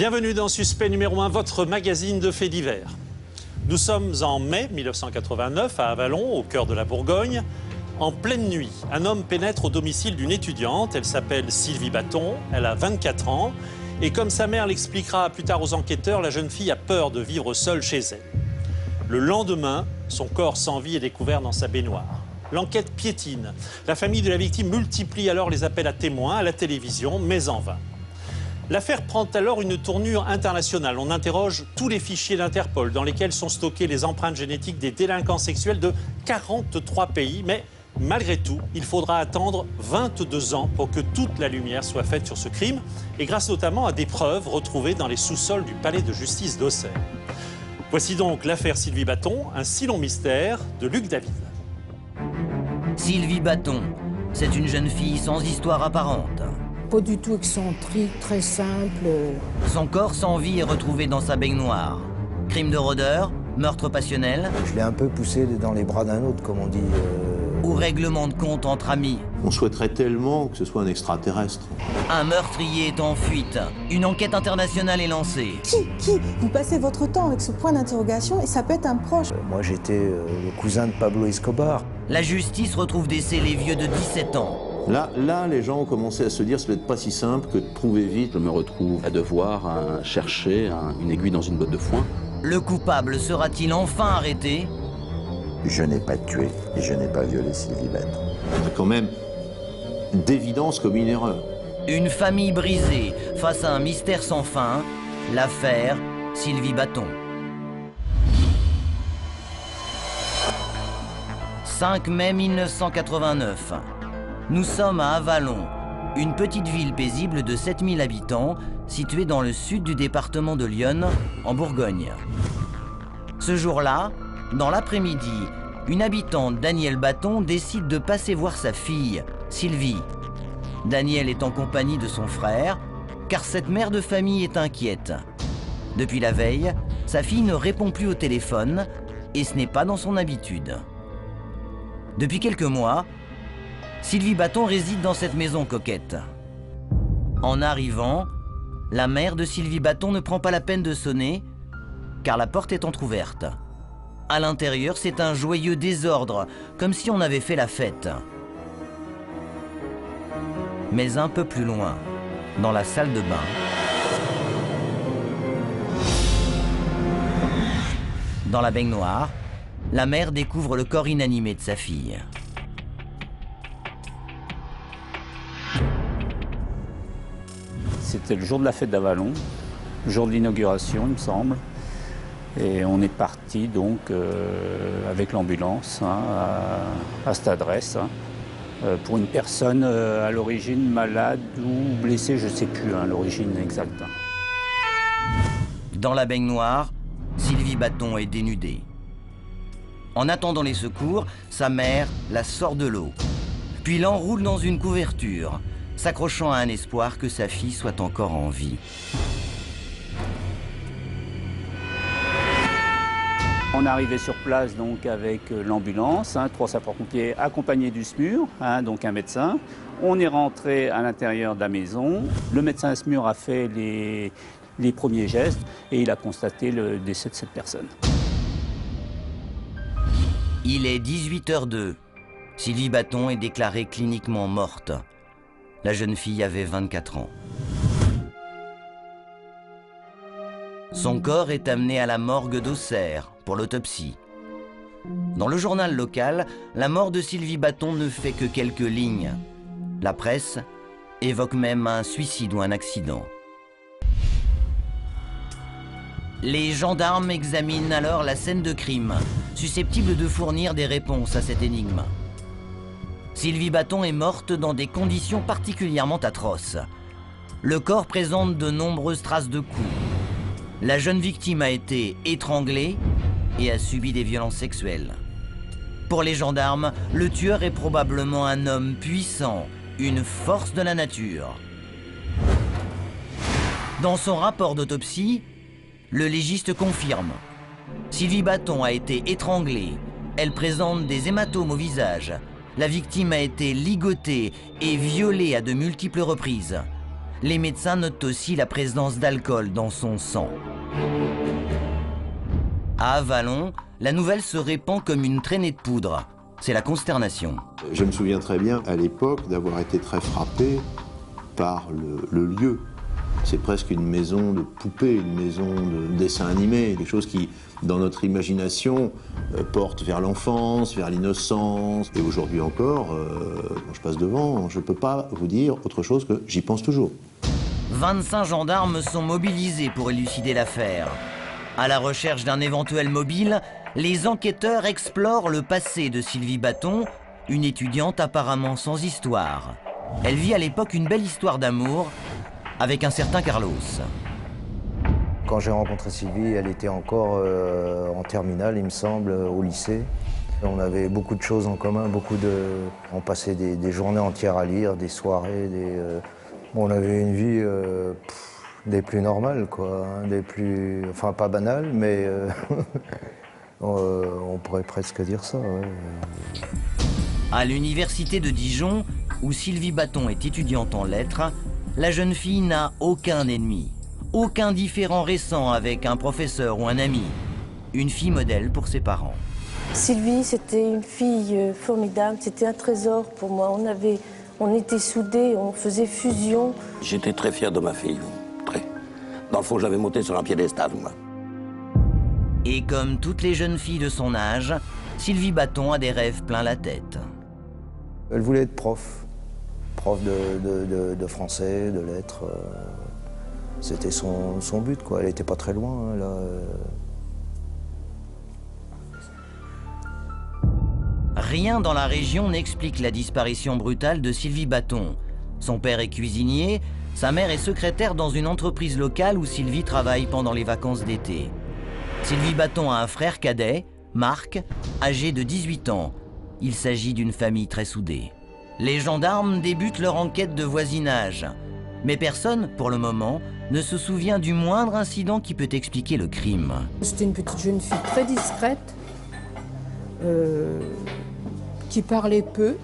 Bienvenue dans Suspect numéro 1, votre magazine de faits divers. Nous sommes en mai 1989 à Avallon, au cœur de la Bourgogne. En pleine nuit, un homme pénètre au domicile d'une étudiante. Elle s'appelle Sylvie Baton, elle a 24 ans. Et comme sa mère l'expliquera plus tard aux enquêteurs, la jeune fille a peur de vivre seule chez elle. Le lendemain, son corps sans vie est découvert dans sa baignoire. L'enquête piétine. La famille de la victime multiplie alors les appels à témoins à la télévision, mais en vain. L'affaire prend alors une tournure internationale. On interroge tous les fichiers d'Interpol dans lesquels sont stockées les empreintes génétiques des délinquants sexuels de 43 pays. Mais malgré tout, il faudra attendre 22 ans pour que toute la lumière soit faite sur ce crime, et grâce notamment à des preuves retrouvées dans les sous-sols du palais de justice d'Auxerre. Voici donc l'affaire Sylvie Baton, un si long mystère de Luc David. Sylvie Baton, c'est une jeune fille sans histoire apparente. Pas du tout excentrique, très simple. Son corps sans vie est retrouvé dans sa baignoire. Crime de rôdeur, meurtre passionnel. Je l'ai un peu poussé dans les bras d'un autre, comme on dit. Ou règlement de compte entre amis. On souhaiterait tellement que ce soit un extraterrestre. Un meurtrier est en fuite. Une enquête internationale est lancée. Qui Vous passez votre temps avec ce point d'interrogation et ça peut être un proche. Moi, j'étais le cousin de Pablo Escobar. La justice retrouve décès vieux de 17 ans. Là, les gens ont commencé à se dire, ça va être pas si simple que de trouver vite. Je me retrouve à devoir chercher une aiguille dans une botte de foin. Le coupable sera-t-il enfin arrêté? Je n'ai pas tué et je n'ai pas violé Sylvie Baton. C'est quand même d'évidence comme une erreur. Une famille brisée face à un mystère sans fin, l'affaire Sylvie Baton. 5 mai 1989. Nous sommes à Avallon, une petite ville paisible de 7000 habitants, située dans le sud du département de l'Yonne, en Bourgogne. Ce jour-là, dans l'après-midi, une habitante, Danielle Baton, décide de passer voir sa fille, Sylvie. Danielle est en compagnie de son frère, car cette mère de famille est inquiète. Depuis la veille, sa fille ne répond plus au téléphone, et ce n'est pas dans son habitude. Depuis quelques mois, Sylvie Baton réside dans cette maison coquette. En arrivant, la mère de Sylvie Baton ne prend pas la peine de sonner, car la porte est entrouverte. À l'intérieur, c'est un joyeux désordre, comme si on avait fait la fête. Mais un peu plus loin, dans la salle de bain, dans la baignoire, la mère découvre le corps inanimé de sa fille. C'était le jour de la fête d'Avallon, le jour de l'inauguration, il me semble. Et on est parti donc avec l'ambulance à cette adresse pour une personne à l'origine malade ou blessée, je ne sais plus l'origine exacte. Dans la baignoire, Sylvie Baton est dénudée. En attendant les secours, sa mère la sort de l'eau, puis l'enroule dans une couverture, s'accrochant à un espoir que sa fille soit encore en vie. On est arrivé sur place donc avec l'ambulance, 3 sapeurs-pompiers accompagnés du SMUR, donc un médecin. On est rentré à l'intérieur de la maison. Le médecin SMUR a fait les premiers gestes et il a constaté le décès de cette personne. Il est 18h02. Sylvie Baton est déclarée cliniquement morte. La jeune fille avait 24 ans. Son corps est amené à la morgue d'Auxerre pour l'autopsie. Dans le journal local, la mort de Sylvie Baton ne fait que quelques lignes. La presse évoque même un suicide ou un accident. Les gendarmes examinent alors la scène de crime, susceptible de fournir des réponses à cette énigme. Sylvie Baton est morte dans des conditions particulièrement atroces. Le corps présente de nombreuses traces de coups. La jeune victime a été étranglée et a subi des violences sexuelles. Pour les gendarmes, le tueur est probablement un homme puissant, une force de la nature. Dans son rapport d'autopsie, le légiste confirme. Sylvie Baton a été étranglée. Elle présente des hématomes au visage. La victime a été ligotée et violée à de multiples reprises. Les médecins notent aussi la présence d'alcool dans son sang. À Avallon, la nouvelle se répand comme une traînée de poudre. C'est la consternation. Je me souviens très bien, à l'époque, d'avoir été très frappé par le lieu. C'est presque une maison de poupée, une maison de dessin animé, des choses qui, dans notre imagination, portent vers l'enfance, vers l'innocence. Et aujourd'hui encore, quand je passe devant, je ne peux pas vous dire autre chose que j'y pense toujours. 25 gendarmes sont mobilisés pour élucider l'affaire. À la recherche d'un éventuel mobile, les enquêteurs explorent le passé de Sylvie Baton, une étudiante apparemment sans histoire. Elle vit à l'époque une belle histoire d'amour avec un certain Carlos. Quand j'ai rencontré Sylvie, elle était encore en terminale, il me semble, au lycée. On avait beaucoup de choses en commun, on passait des journées entières à lire, des soirées, on avait une vie des plus normales, quoi, hein, des plus... Enfin, pas banales, mais on pourrait presque dire ça, ouais. À l'université de Dijon, où Sylvie Baton est étudiante en lettres, la jeune fille n'a aucun ennemi, aucun différend récent avec un professeur ou un ami. Une fille modèle pour ses parents. Sylvie, c'était une fille formidable, c'était un trésor pour moi. On était soudés, on faisait fusion. J'étais très fier de ma fille, très. Dans le fond, je l'avais montée sur un piédestal, moi. Et comme toutes les jeunes filles de son âge, Sylvie Baton a des rêves plein la tête. Elle voulait être prof de français, de lettres. C'était son but, quoi. Elle n'était pas très loin, hein, là. Rien dans la région n'explique la disparition brutale de Sylvie Baton. Son père est cuisinier, sa mère est secrétaire dans une entreprise locale où Sylvie travaille pendant les vacances d'été. Sylvie Baton a un frère cadet, Marc, âgé de 18 ans. Il s'agit d'une famille très soudée. Les gendarmes débutent leur enquête de voisinage. Mais personne, pour le moment, ne se souvient du moindre incident qui peut expliquer le crime. C'était une petite jeune fille très discrète, qui parlait peu,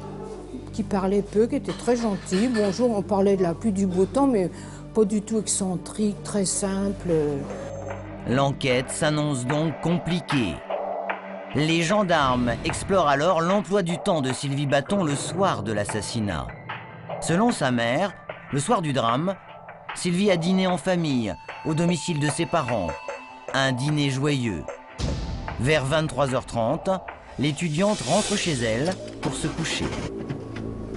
qui était très gentille. Bonjour, on parlait de la pluie du beau temps, mais pas du tout excentrique, très simple. L'enquête s'annonce donc compliquée. Les gendarmes explorent alors l'emploi du temps de Sylvie Baton le soir de l'assassinat. Selon sa mère, le soir du drame, Sylvie a dîné en famille, au domicile de ses parents. Un dîner joyeux. Vers 23h30, l'étudiante rentre chez elle pour se coucher.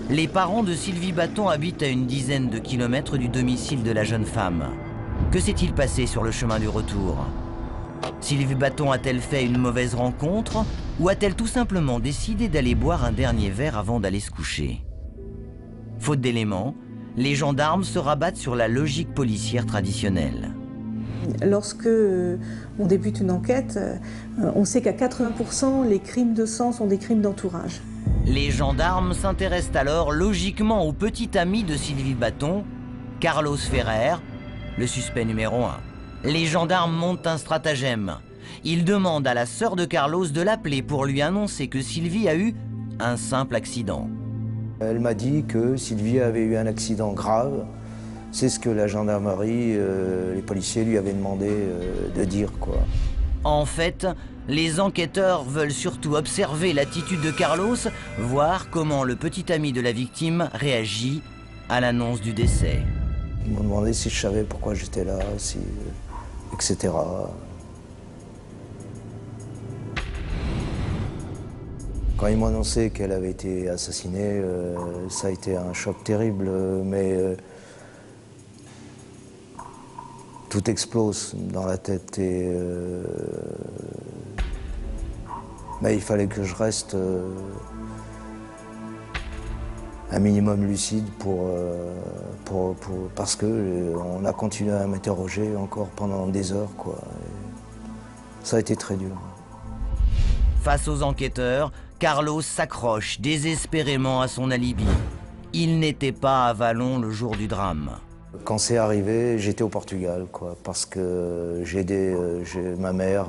Les parents de Sylvie Baton habitent à une dizaine de kilomètres du domicile de la jeune femme. Que s'est-il passé sur le chemin du retour? Sylvie Baton a-t-elle fait une mauvaise rencontre ou a-t-elle tout simplement décidé d'aller boire un dernier verre avant d'aller se coucher? Faute d'éléments, les gendarmes se rabattent sur la logique policière traditionnelle. Lorsque on débute une enquête, on sait qu'à 80%, les crimes de sang sont des crimes d'entourage. Les gendarmes s'intéressent alors logiquement au petit ami de Sylvie Baton, Carlos Ferrer, le suspect numéro 1. Les gendarmes montent un stratagème. Ils demandent à la sœur de Carlos de l'appeler pour lui annoncer que Sylvie a eu un simple accident. Elle m'a dit que Sylvie avait eu un accident grave. C'est ce que la gendarmerie, les policiers lui avaient demandé de dire, quoi. En fait, les enquêteurs veulent surtout observer l'attitude de Carlos, voir comment le petit ami de la victime réagit à l'annonce du décès. Ils m'ont demandé si je savais pourquoi j'étais là, etc. Quand ils m'ont annoncé qu'elle avait été assassinée, ça a été un choc terrible, mais tout explose dans la tête et mais il fallait que je reste un minimum lucide parce que on a continué à m'interroger encore pendant des heures, quoi. Et ça a été très dur. Face aux enquêteurs, Carlos s'accroche désespérément à son alibi. Il n'était pas à Avallon le jour du drame. Quand c'est arrivé, j'étais au Portugal, quoi, parce que ma mère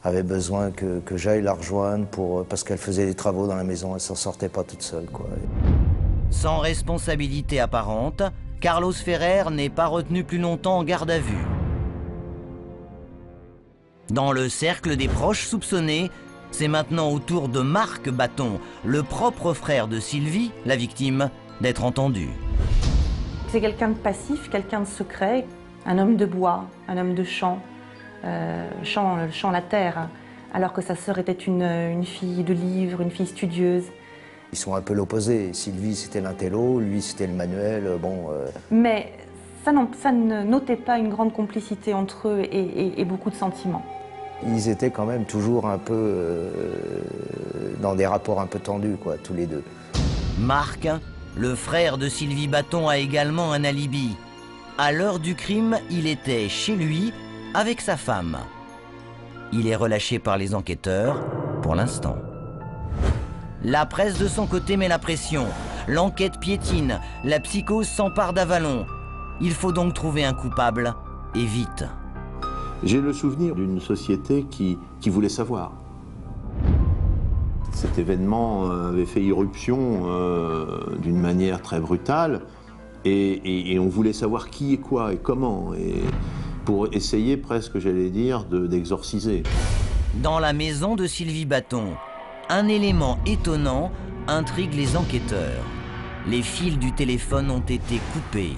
avait besoin que j'aille la rejoindre parce qu'elle faisait des travaux dans la maison, elle s'en sortait pas toute seule, quoi. Sans responsabilité apparente, Carlos Ferrer n'est pas retenu plus longtemps en garde à vue. Dans le cercle des proches soupçonnés, c'est maintenant au tour de Marc Baton, le propre frère de Sylvie, la victime, d'être entendu. C'est quelqu'un de passif, quelqu'un de secret, un homme de bois, un homme de champ, champ la terre, alors que sa sœur était une fille de livre, une fille studieuse. Ils sont un peu l'opposé. Sylvie, c'était l'intello, lui, c'était le manuel. Mais ça ne notait pas une grande complicité entre eux et beaucoup de sentiments. Ils étaient quand même toujours un peu dans des rapports un peu tendus, quoi, tous les deux. Marc, le frère de Sylvie Baton, a également un alibi. À l'heure du crime, il était chez lui avec sa femme. Il est relâché par les enquêteurs pour l'instant. La presse de son côté met la pression. L'enquête piétine, la psychose s'empare d'Avallon. Il faut donc trouver un coupable, et vite. J'ai le souvenir d'une société qui voulait savoir. Cet événement avait fait irruption d'une manière très brutale et on voulait savoir qui et quoi et comment, et pour essayer presque, j'allais dire, d'exorciser. Dans la maison de Sylvie Baton, un élément étonnant intrigue les enquêteurs. Les fils du téléphone ont été coupés.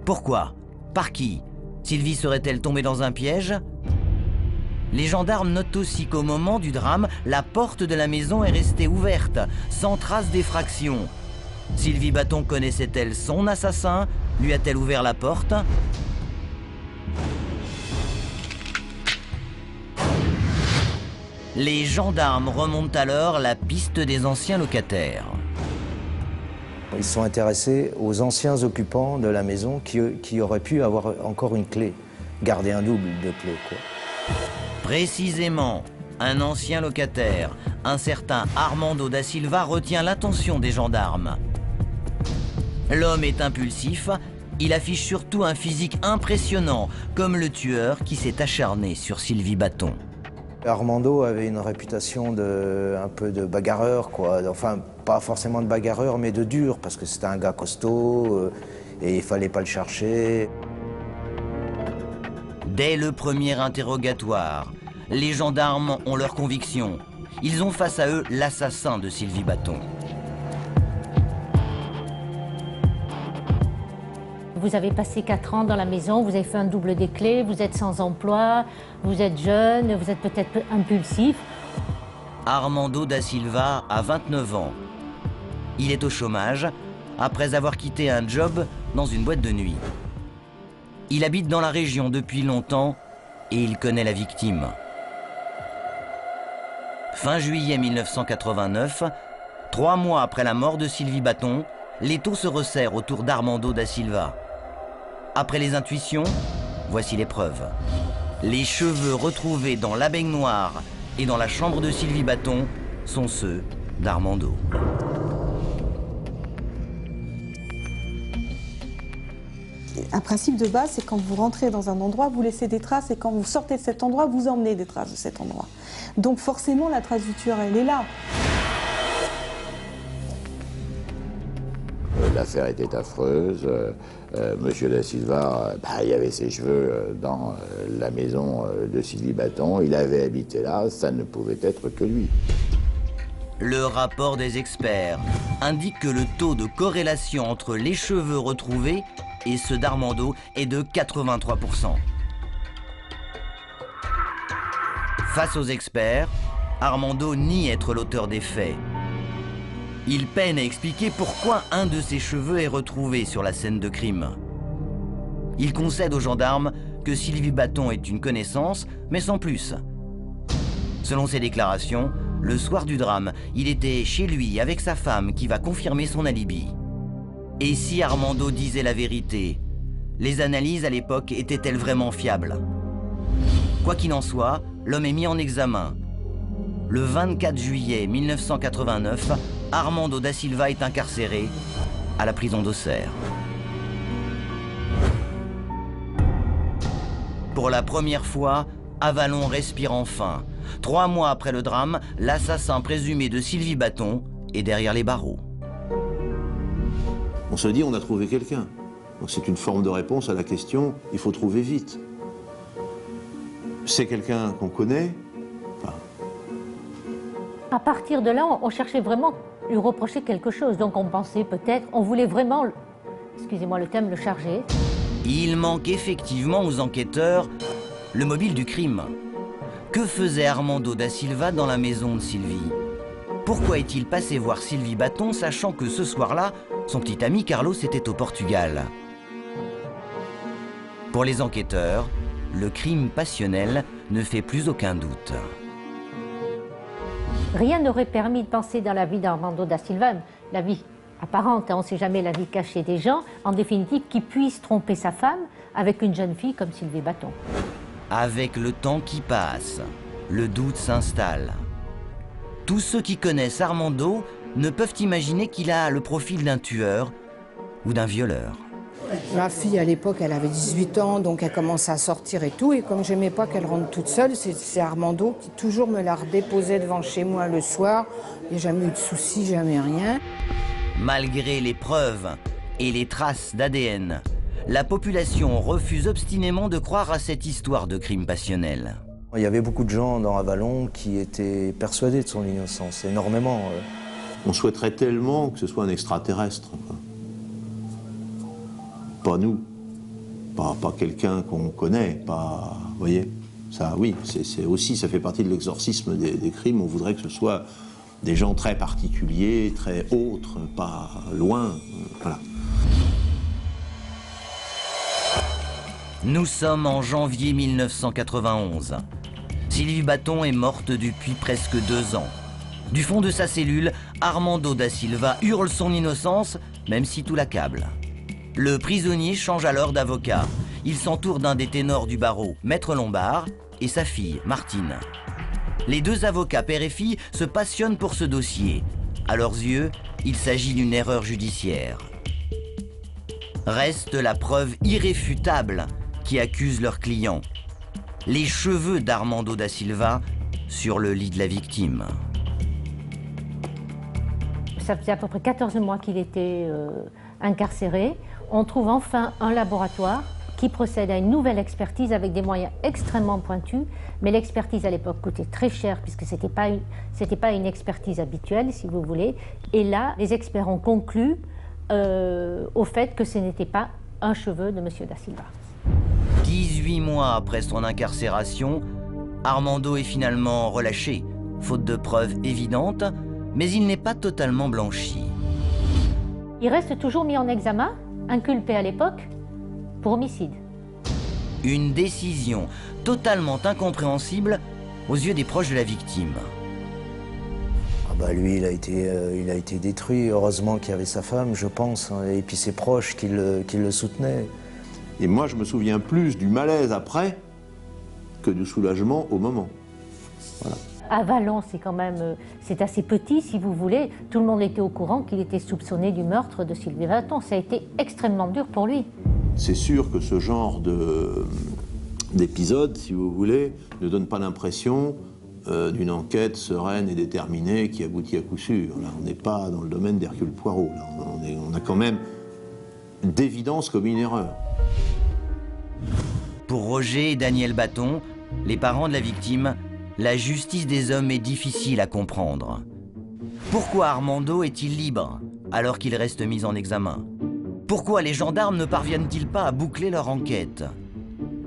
Pourquoi? Par qui? Sylvie serait-elle tombée dans un piège? Les gendarmes notent aussi qu'au moment du drame, la porte de la maison est restée ouverte, sans trace d'effraction. Sylvie Baton connaissait-elle son assassin? Lui a-t-elle ouvert la porte? Les gendarmes remontent alors la piste des anciens locataires. Ils se sont intéressés aux anciens occupants de la maison qui auraient pu avoir encore une clé, garder un double de clé, quoi. Précisément, un ancien locataire, un certain Armando da Silva, retient l'attention des gendarmes. L'homme est impulsif, il affiche surtout un physique impressionnant, comme le tueur qui s'est acharné sur Sylvie Baton. Armando avait une réputation un peu de bagarreur, quoi. Enfin, pas forcément de bagarreur, mais de dur, parce que c'était un gars costaud et il fallait pas le chercher. Dès le premier interrogatoire, les gendarmes ont leur conviction. Ils ont face à eux l'assassin de Sylvie Baton. Vous avez passé 4 ans dans la maison, vous avez fait un double des clés, vous êtes sans emploi, vous êtes jeune, vous êtes peut-être impulsif. Armando da Silva a 29 ans. Il est au chômage après avoir quitté un job dans une boîte de nuit. Il habite dans la région depuis longtemps et il connaît la victime. Fin juillet 1989, 3 mois après la mort de Sylvie Baton, l'étau se resserre autour d'Armando da Silva. Après les intuitions, voici les preuves. Les cheveux retrouvés dans la baignoire et dans la chambre de Sylvie Baton sont ceux d'Armando. Un principe de base, c'est quand vous rentrez dans un endroit, vous laissez des traces, et quand vous sortez de cet endroit, vous emmenez des traces de cet endroit. Donc forcément, la trace du tueur, elle est là. L'affaire était affreuse. Monsieur da Silva, il avait ses cheveux dans la maison de Sylvie Baton. Il avait habité là, ça ne pouvait être que lui. Le rapport des experts indique que le taux de corrélation entre les cheveux retrouvés et ceux d'Armando est de 83%. Face aux experts, Armando nie être l'auteur des faits. Il peine à expliquer pourquoi un de ses cheveux est retrouvé sur la scène de crime. Il concède aux gendarmes que Sylvie Baton est une connaissance, mais sans plus. Selon ses déclarations, le soir du drame, il était chez lui avec sa femme qui va confirmer son alibi. Et si Armando disait la vérité, les analyses à l'époque étaient-elles vraiment fiables? Quoi qu'il en soit, l'homme est mis en examen. Le 24 juillet 1989, Armando da Silva est incarcéré à la prison d'Auxerre. Pour la première fois, Avallon respire enfin. 3 mois après le drame, l'assassin présumé de Sylvie Baton est derrière les barreaux. On se dit, on a trouvé quelqu'un. Donc c'est une forme de réponse à la question, il faut trouver vite. C'est quelqu'un qu'on connaît. Enfin... À partir de là, on cherchait vraiment lui reprocher quelque chose. Donc on pensait peut-être, on voulait vraiment, excusez-moi le terme, le charger. Il manque effectivement aux enquêteurs le mobile du crime. Que faisait Armando da Silva dans la maison de Sylvie? Pourquoi est-il passé voir Sylvie Baton, sachant que ce soir-là, son petit ami Carlos était au Portugal? Pour les enquêteurs, le crime passionnel ne fait plus aucun doute. Rien n'aurait permis de penser dans la vie d'Armando da Silva, la vie apparente, on ne sait jamais la vie cachée des gens, en définitive, qui puisse tromper sa femme avec une jeune fille comme Sylvie Baton. Avec le temps qui passe, le doute s'installe. Tous ceux qui connaissent Armando ne peuvent imaginer qu'il a le profil d'un tueur ou d'un violeur. Ma fille, à l'époque, elle avait 18 ans, donc elle commençait à sortir et tout. Et comme j'aimais pas qu'elle rentre toute seule, c'est Armando qui toujours me la redéposait devant chez moi le soir. Il n'y a jamais eu de soucis, jamais rien. Malgré les preuves et les traces d'ADN, la population refuse obstinément de croire à cette histoire de crime passionnel. Il y avait beaucoup de gens dans Avallon qui étaient persuadés de son innocence, énormément. On souhaiterait tellement que ce soit un extraterrestre. Pas nous, pas quelqu'un qu'on connaît, pas... Vous voyez, ça, oui, c'est aussi, ça fait partie de l'exorcisme des crimes. On voudrait que ce soit des gens très particuliers, très autres, pas loin, voilà. Nous sommes en janvier 1991. Sylvie Baton est morte depuis presque 2 ans. Du fond de sa cellule, Armando da Silva hurle son innocence, même si tout l'accable. Le prisonnier change alors d'avocat. Il s'entoure d'un des ténors du barreau, Maître Lombard, et sa fille, Martine. Les 2 avocats, père et fille, se passionnent pour ce dossier. À leurs yeux, il s'agit d'une erreur judiciaire. Reste la preuve irréfutable qui accuse leur client. Les cheveux d'Armando da Silva sur le lit de la victime. Ça faisait à peu près 14 mois qu'il était incarcéré. On trouve enfin un laboratoire qui procède à une nouvelle expertise avec des moyens extrêmement pointus. Mais l'expertise à l'époque coûtait très cher puisque c'était pas une expertise habituelle, si vous voulez. Et là, les experts ont conclu au fait que ce n'était pas un cheveu de M. da Silva. 18 mois après son incarcération, Armando est finalement relâché, faute de preuves évidentes, mais il n'est pas totalement blanchi. Il reste toujours mis en examen, inculpé à l'époque, pour homicide. Une décision totalement incompréhensible aux yeux des proches de la victime. Ah bah lui, il a été détruit. Heureusement qu'il y avait sa femme, je pense, hein, et puis ses proches qui le soutenaient. Et moi, je me souviens plus du malaise après que du soulagement au moment. Voilà. Avallon, c'est quand même, c'est assez petit, si vous voulez. Tout le monde était au courant qu'il était soupçonné du meurtre de Sylvie Baton. Ça a été extrêmement dur pour lui. C'est sûr que ce genre d'épisode, si vous voulez, ne donne pas l'impression d'une enquête sereine et déterminée qui aboutit à coup sûr. Là, on n'est pas dans le domaine d'Hercule Poirot. Là, on a quand même d'évidence comme une erreur. Pour Roger et Daniel Baton, les parents de la victime, la justice des hommes est difficile à comprendre. Pourquoi Armando est-il libre alors qu'il reste mis en examen? Pourquoi les gendarmes ne parviennent-ils pas à boucler leur enquête?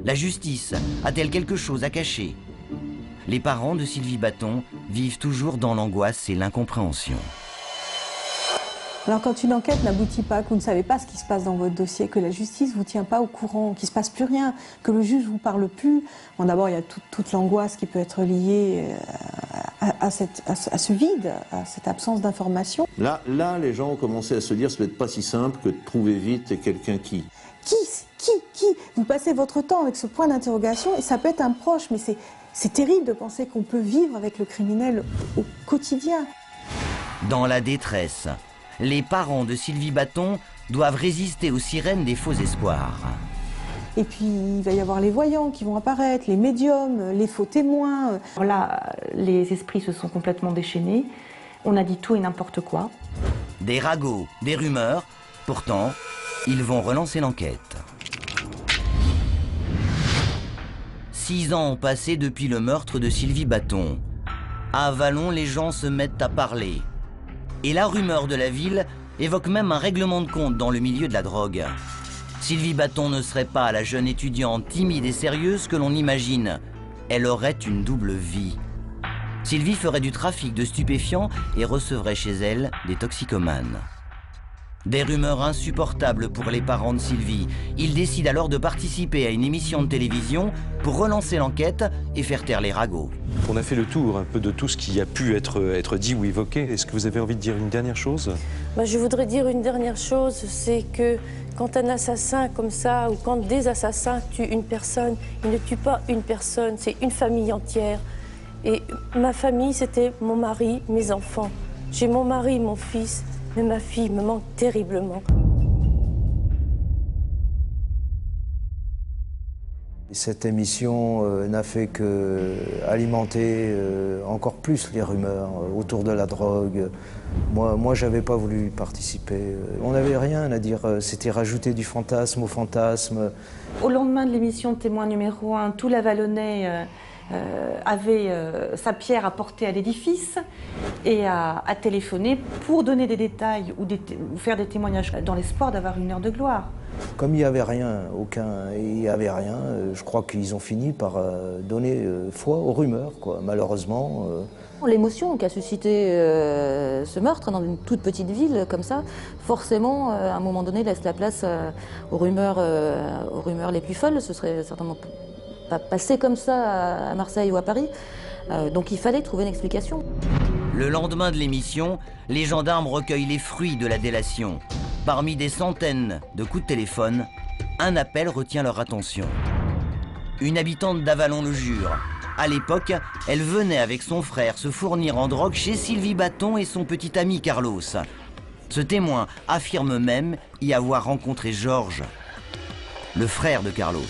La justice a-t-elle quelque chose à cacher? Les parents de Sylvie Baton vivent toujours dans l'angoisse et l'incompréhension. Alors quand une enquête n'aboutit pas, que vous ne savez pas ce qui se passe dans votre dossier, que la justice ne vous tient pas au courant, qu'il ne se passe plus rien, que le juge ne vous parle plus, bon, d'abord il y a toute l'angoisse qui peut être liée à ce vide, à cette absence d'information. Là, les gens ont commencé à se dire, ça peut être pas si simple que de trouver vite quelqu'un qui. Qui? Vous passez votre temps avec ce point d'interrogation et ça peut être un proche, mais c'est terrible de penser qu'on peut vivre avec le criminel au quotidien. Dans la détresse, les parents de Sylvie Baton doivent résister aux sirènes des faux espoirs. Et puis, il va y avoir les voyants qui vont apparaître, les médiums, les faux témoins. Alors là, les esprits se sont complètement déchaînés. On a dit tout et n'importe quoi. Des ragots, des rumeurs, Pourtant, ils vont relancer l'enquête. 6 ans ont passé depuis le meurtre de Sylvie Baton. À Avallon, les gens se mettent à parler. Et la rumeur de la ville évoque même un règlement de compte dans le milieu de la drogue. Sylvie Baton ne serait pas la jeune étudiante timide et sérieuse que l'on imagine. Elle aurait une double vie. Sylvie ferait du trafic de stupéfiants et recevrait chez elle des toxicomanes. Des rumeurs insupportables pour les parents de Sylvie. Ils décident alors de participer à une émission de télévision pour relancer l'enquête et faire taire les ragots. On a fait le tour un peu de tout ce qui a pu être dit ou évoqué. Est-ce que vous avez envie de dire une dernière chose? Je voudrais dire une dernière chose, c'est que quand un assassin comme ça, ou quand des assassins tuent une personne, ils ne tuent pas une personne, c'est une famille entière. Et ma famille, c'était mon mari, mes enfants. J'ai mon mari, mon fils, mais ma fille me manque terriblement. Cette émission n'a fait qu'alimenter encore plus les rumeurs autour de la drogue. Moi j'avais pas voulu y participer. On n'avait rien à dire, c'était rajouter du fantasme au fantasme. Au lendemain de l'émission Témoin numéro 1, tout l'Avallonnais avait sa pierre à porter à l'édifice et à téléphoner pour donner des détails ou faire des témoignages dans l'espoir d'avoir une heure de gloire. Comme il n'y avait rien, je crois qu'ils ont fini par donner foi aux rumeurs, quoi, malheureusement. L'émotion qu'a suscité ce meurtre dans une toute petite ville comme ça, forcément, à un moment donné, laisse la place aux rumeurs les plus folles. Ce serait certainement pas passé comme ça à Marseille ou à Paris. Donc il fallait trouver une explication. Le lendemain de l'émission, les gendarmes recueillent les fruits de la délation. Parmi des centaines de coups de téléphone, un appel retient leur attention. Une habitante d'Avallon le jure. À l'époque, elle venait avec son frère se fournir en drogue chez Sylvie Baton et son petit ami Carlos. Ce témoin affirme même y avoir rencontré Georges, le frère de Carlos.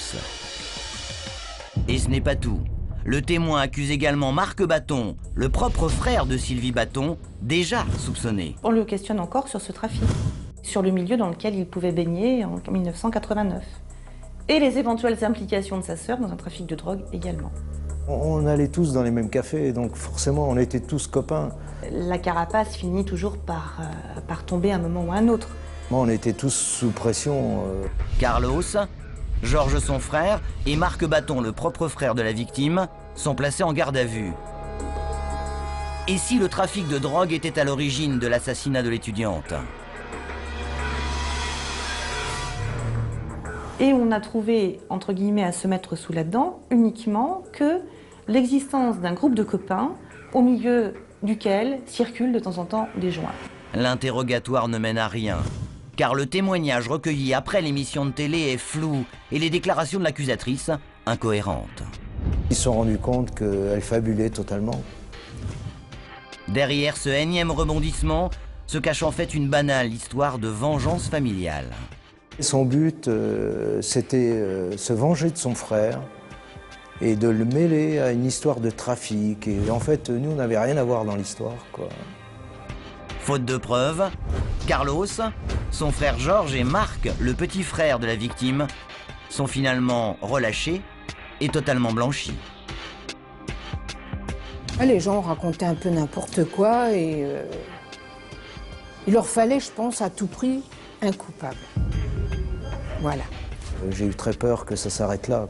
Et ce n'est pas tout. Le témoin accuse également Marc Baton, le propre frère de Sylvie Baton, déjà soupçonné. On le questionne encore sur ce trafic, sur le milieu dans lequel il pouvait baigner en 1989. Et les éventuelles implications de sa sœur dans un trafic de drogue également. On allait tous dans les mêmes cafés, donc forcément on était tous copains. La carapace finit toujours par tomber à un moment ou à un autre. On était tous sous pression. Carlos, Georges son frère et Marc Baton, le propre frère de la victime, sont placés en garde à vue. Et si le trafic de drogue était à l'origine de l'assassinat de l'étudiante? Et on a trouvé, entre guillemets, à se mettre sous la dent uniquement que l'existence d'un groupe de copains au milieu duquel circulent de temps en temps des joints. L'interrogatoire ne mène à rien, car le témoignage recueilli après l'émission de télé est flou et les déclarations de l'accusatrice incohérentes. Ils se sont rendus compte qu'elle fabulait totalement. Derrière ce énième rebondissement se cache en fait une banale histoire de vengeance familiale. Son but, c'était se venger de son frère et de le mêler à une histoire de trafic. Et en fait, nous, on n'avait rien à voir dans l'histoire, quoi. Faute de preuves, Carlos, son frère Georges et Marc, le petit frère de la victime, sont finalement relâchés et totalement blanchis. Les gens racontaient un peu n'importe quoi et il leur fallait, je pense, à tout prix, un coupable. Voilà. J'ai eu très peur que ça s'arrête là,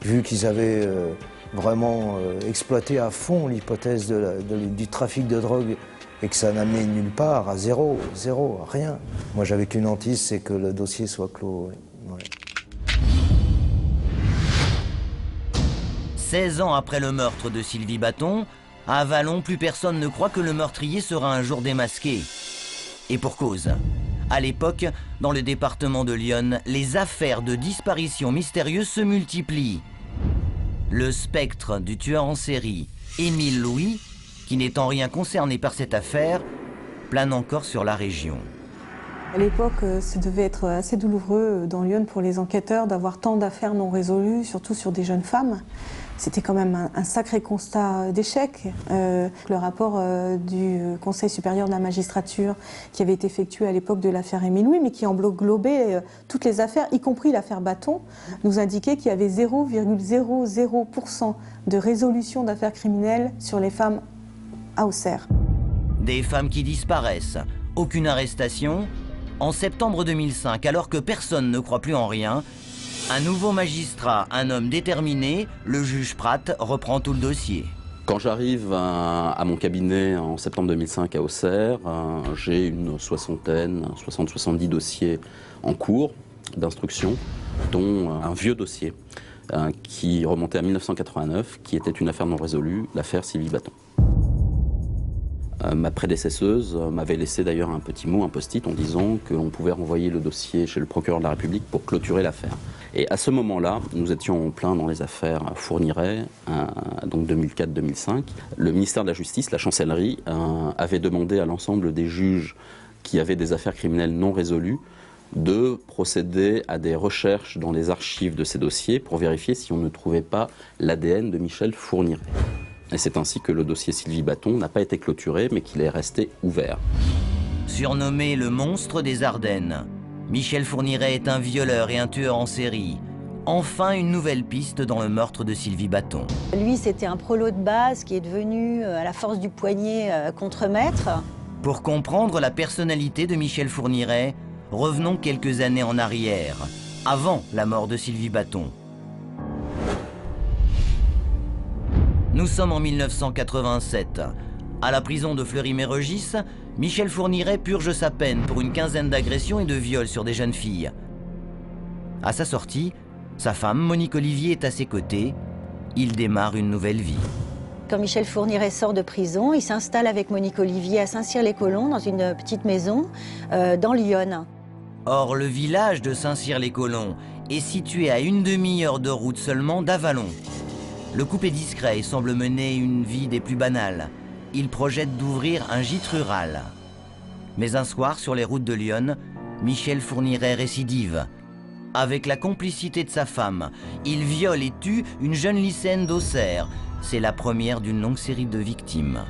vu qu'ils avaient vraiment exploité à fond l'hypothèse du trafic de drogue et que ça n'amenait nulle part, à zéro, à rien. Moi, j'avais qu'une hantise, c'est que le dossier soit clos. Ouais. 16 ans après le meurtre de Sylvie Baton, à Avallon, plus personne ne croit que le meurtrier sera un jour démasqué. Et pour cause. À l'époque, dans le département de l'Yonne, les affaires de disparition mystérieuses se multiplient. Le spectre du tueur en série, Émile Louis, qui n'est en rien concerné par cette affaire, plane encore sur la région. À l'époque, ça devait être assez douloureux dans Lyon pour les enquêteurs d'avoir tant d'affaires non résolues, surtout sur des jeunes femmes. C'était quand même un sacré constat d'échec. Le rapport du Conseil supérieur de la magistrature qui avait été effectué à l'époque de l'affaire Émile Louis, mais qui englobait toutes les affaires, y compris l'affaire Baton, nous indiquait qu'il y avait 0,00% de résolution d'affaires criminelles sur les femmes à Auxerre. Des femmes qui disparaissent, aucune arrestation. En septembre 2005, alors que personne ne croit plus en rien, un nouveau magistrat, un homme déterminé, le juge Pratt, reprend tout le dossier. Quand j'arrive à mon cabinet en septembre 2005 à Auxerre, j'ai une 60-70 dossiers en cours d'instruction, dont un vieux dossier qui remontait à 1989, qui était une affaire non résolue, l'affaire Sylvie Baton. Ma prédécesseuse m'avait laissé d'ailleurs un petit mot, un post-it, en disant qu'on pouvait renvoyer le dossier chez le procureur de la République pour clôturer l'affaire. Et à ce moment-là, nous étions en plein dans les affaires Fourniret, donc 2004-2005. Le ministère de la Justice, la chancellerie, avait demandé à l'ensemble des juges qui avaient des affaires criminelles non résolues de procéder à des recherches dans les archives de ces dossiers pour vérifier si on ne trouvait pas l'ADN de Michel Fourniret. Et c'est ainsi que le dossier Sylvie Baton n'a pas été clôturé, mais qu'il est resté ouvert. Surnommé le monstre des Ardennes, Michel Fourniret est un violeur et un tueur en série. Enfin une nouvelle piste dans le meurtre de Sylvie Baton. Lui, c'était un prolo de base qui est devenu, à la force du poignet, contremaître. Pour comprendre la personnalité de Michel Fourniret, revenons quelques années en arrière, avant la mort de Sylvie Baton. Nous sommes en 1987. À la prison de Fleury-Mérogis, Michel Fourniret purge sa peine pour une quinzaine d'agressions et de viols sur des jeunes filles. À sa sortie, sa femme, Monique Olivier, est à ses côtés. Il démarre une nouvelle vie. Quand Michel Fourniret sort de prison, il s'installe avec Monique Olivier à Saint-Cyr-les-Colons, dans une petite maison, dans Lyon. Or, le village de Saint-Cyr-les-Colons est situé à une demi-heure de route seulement d'Avallon. Le couple est discret et semble mener une vie des plus banales. Il projette d'ouvrir un gîte rural. Mais un soir, sur les routes de Lyon, Michel Fourniret récidive. Avec la complicité de sa femme, il viole et tue une jeune lycéenne d'Auxerre. C'est la première d'une longue série de victimes.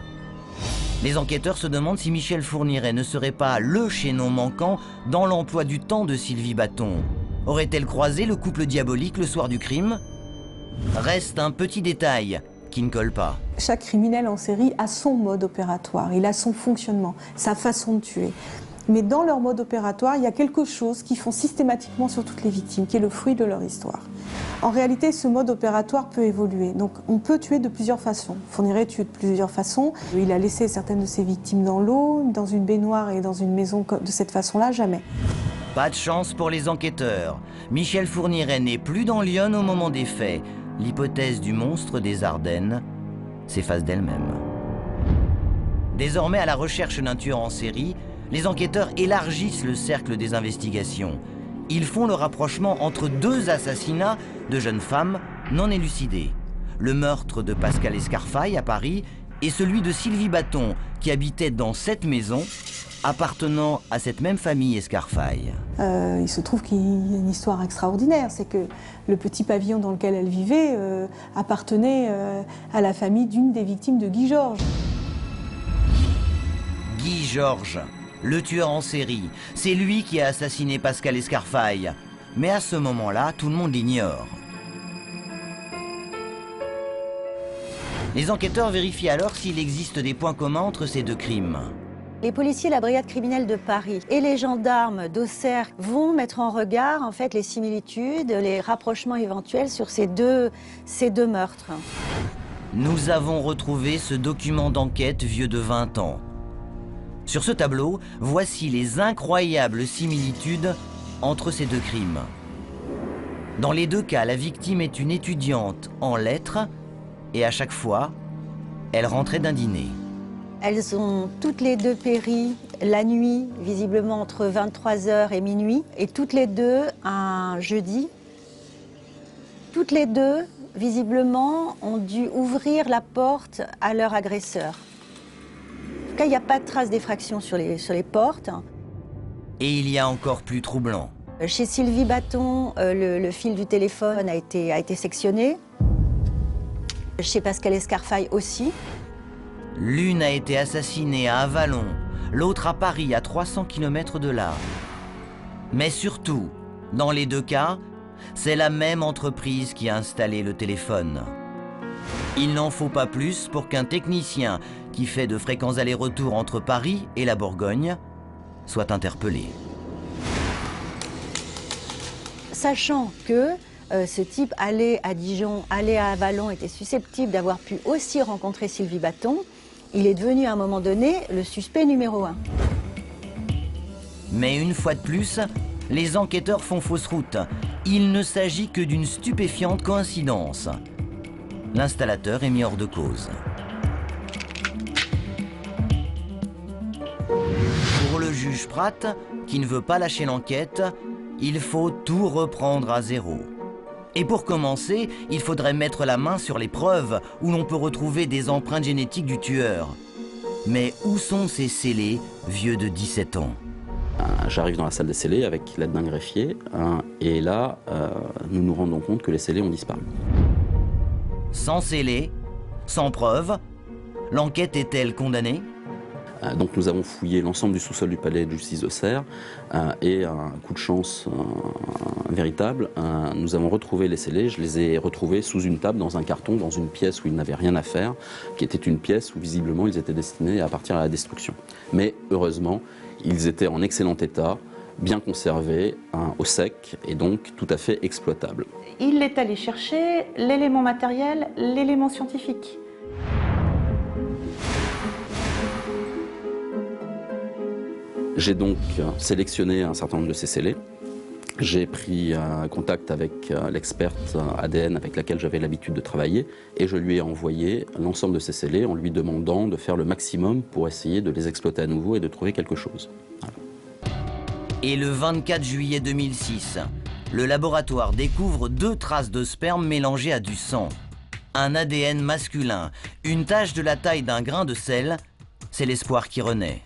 Les enquêteurs se demandent si Michel Fourniret ne serait pas le chaînon manquant dans l'emploi du temps de Sylvie Baton. Aurait-elle croisé le couple diabolique le soir du crime ? Reste un petit détail qui ne colle pas. Chaque criminel en série a son mode opératoire, il a son fonctionnement, sa façon de tuer. Mais dans leur mode opératoire, il y a quelque chose qu'ils font systématiquement sur toutes les victimes, qui est le fruit de leur histoire. En réalité, ce mode opératoire peut évoluer. Donc on peut tuer de plusieurs façons. Fourniret tue de plusieurs façons. Il a laissé certaines de ses victimes dans l'eau, dans une baignoire et dans une maison de cette façon-là, jamais. Pas de chance pour les enquêteurs. Michel Fourniret n'est plus dans Lyon au moment des faits. L'hypothèse du monstre des Ardennes s'efface d'elle-même. Désormais à la recherche d'un tueur en série, les enquêteurs élargissent le cercle des investigations. Ils font le rapprochement entre deux assassinats de jeunes femmes non élucidés. Le meurtre de Pascal Escarfaille à Paris et celui de Sylvie Baton qui habitait dans cette maison appartenant à cette même famille Escarfaille. Il se trouve qu'il y a une histoire extraordinaire, c'est que le petit pavillon dans lequel elle vivait appartenait à la famille d'une des victimes de Guy Georges. Guy Georges, le tueur en série, c'est lui qui a assassiné Pascal Escarfaille. Mais à ce moment-là, tout le monde l'ignore. Les enquêteurs vérifient alors s'il existe des points communs entre ces deux crimes. Les policiers de la brigade criminelle de Paris et les gendarmes d'Auxerre vont mettre en regard en fait les similitudes, les rapprochements éventuels sur ces deux meurtres. Nous avons retrouvé ce document d'enquête vieux de 20 ans. Sur ce tableau, voici les incroyables similitudes entre ces deux crimes. Dans les deux cas, la victime est une étudiante en lettres et à chaque fois, elle rentrait d'un dîner. Elles ont toutes les deux péri la nuit, visiblement entre 23h et minuit, et toutes les deux un jeudi. Toutes les deux, visiblement, ont dû ouvrir la porte à leur agresseur. En tout cas, il n'y a pas de trace d'effraction sur les portes. Et il y a encore plus troublant. Chez Sylvie Bâton, le fil du téléphone a été sectionné. Chez Pascal Escarfaille aussi. L'une a été assassinée à Avallon, l'autre à Paris, à 300 km de là. Mais surtout, dans les deux cas, c'est la même entreprise qui a installé le téléphone. Il n'en faut pas plus pour qu'un technicien qui fait de fréquents allers-retours entre Paris et la Bourgogne soit interpellé. Sachant que ce type allait à Dijon, allait à Avallon, était susceptible d'avoir pu aussi rencontrer Sylvie Bâton, il est devenu à un moment donné le suspect numéro 1. Mais une fois de plus, les enquêteurs font fausse route. Il ne s'agit que d'une stupéfiante coïncidence. L'installateur est mis hors de cause. Pour le juge Pratt, qui ne veut pas lâcher l'enquête, il faut tout reprendre à zéro. Et pour commencer, il faudrait mettre la main sur les preuves où l'on peut retrouver des empreintes génétiques du tueur. Mais où sont ces scellés vieux de 17 ans? J'arrive dans la salle des scellés avec l'aide d'un greffier, et là, nous nous rendons compte que les scellés ont disparu. Sans scellés, sans preuves, l'enquête est-elle condamnée? Donc nous avons fouillé l'ensemble du sous-sol du palais de justice d'Auxerre et un coup de chance véritable, nous avons retrouvé les scellés. Je les ai retrouvés sous une table, dans un carton, dans une pièce où ils n'avaient rien à faire, qui était une pièce où visiblement ils étaient destinés à partir à la destruction. Mais heureusement, ils étaient en excellent état, bien conservés, au sec et donc tout à fait exploitables. Il est allé chercher l'élément matériel, l'élément scientifique. J'ai donc sélectionné un certain nombre de ces scellés. J'ai pris contact avec l'experte ADN avec laquelle j'avais l'habitude de travailler et je lui ai envoyé l'ensemble de ces scellés en lui demandant de faire le maximum pour essayer de les exploiter à nouveau et de trouver quelque chose. Voilà. Et le 24 juillet 2006, le laboratoire découvre 2 traces de sperme mélangées à du sang. Un ADN masculin, une tache de la taille d'un grain de sel, c'est l'espoir qui renaît.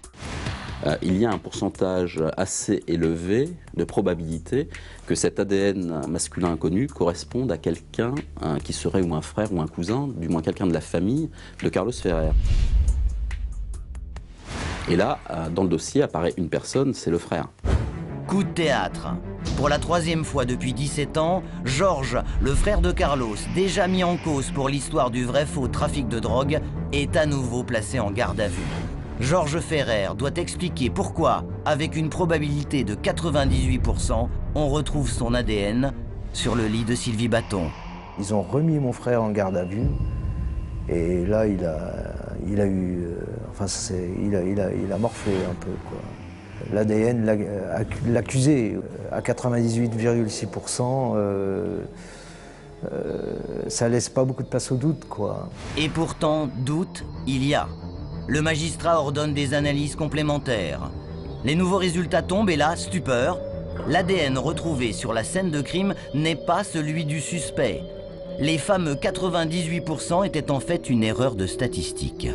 Il y a un pourcentage assez élevé de probabilité que cet ADN masculin inconnu corresponde à quelqu'un qui serait ou un frère ou un cousin, du moins quelqu'un de la famille de Carlos Ferrer. Et là, dans le dossier, apparaît une personne, c'est le frère. Coup de théâtre. Pour la 3e fois depuis 17 ans, Georges, le frère de Carlos, déjà mis en cause pour l'histoire du vrai-faux trafic de drogue, est à nouveau placé en garde à vue. Georges Ferrer doit expliquer pourquoi, avec une probabilité de 98%, on retrouve son ADN sur le lit de Sylvie Bâton. Ils ont remis mon frère en garde à vue et là il a eu, il a morflé un peu quoi. L'ADN l'accusé à 98,6%, ça laisse pas beaucoup de place au doute quoi. Et pourtant, doute, il y a. Le magistrat ordonne des analyses complémentaires. Les nouveaux résultats tombent et là, stupeur, l'ADN retrouvé sur la scène de crime n'est pas celui du suspect. Les fameux 98% étaient en fait une erreur de statistique.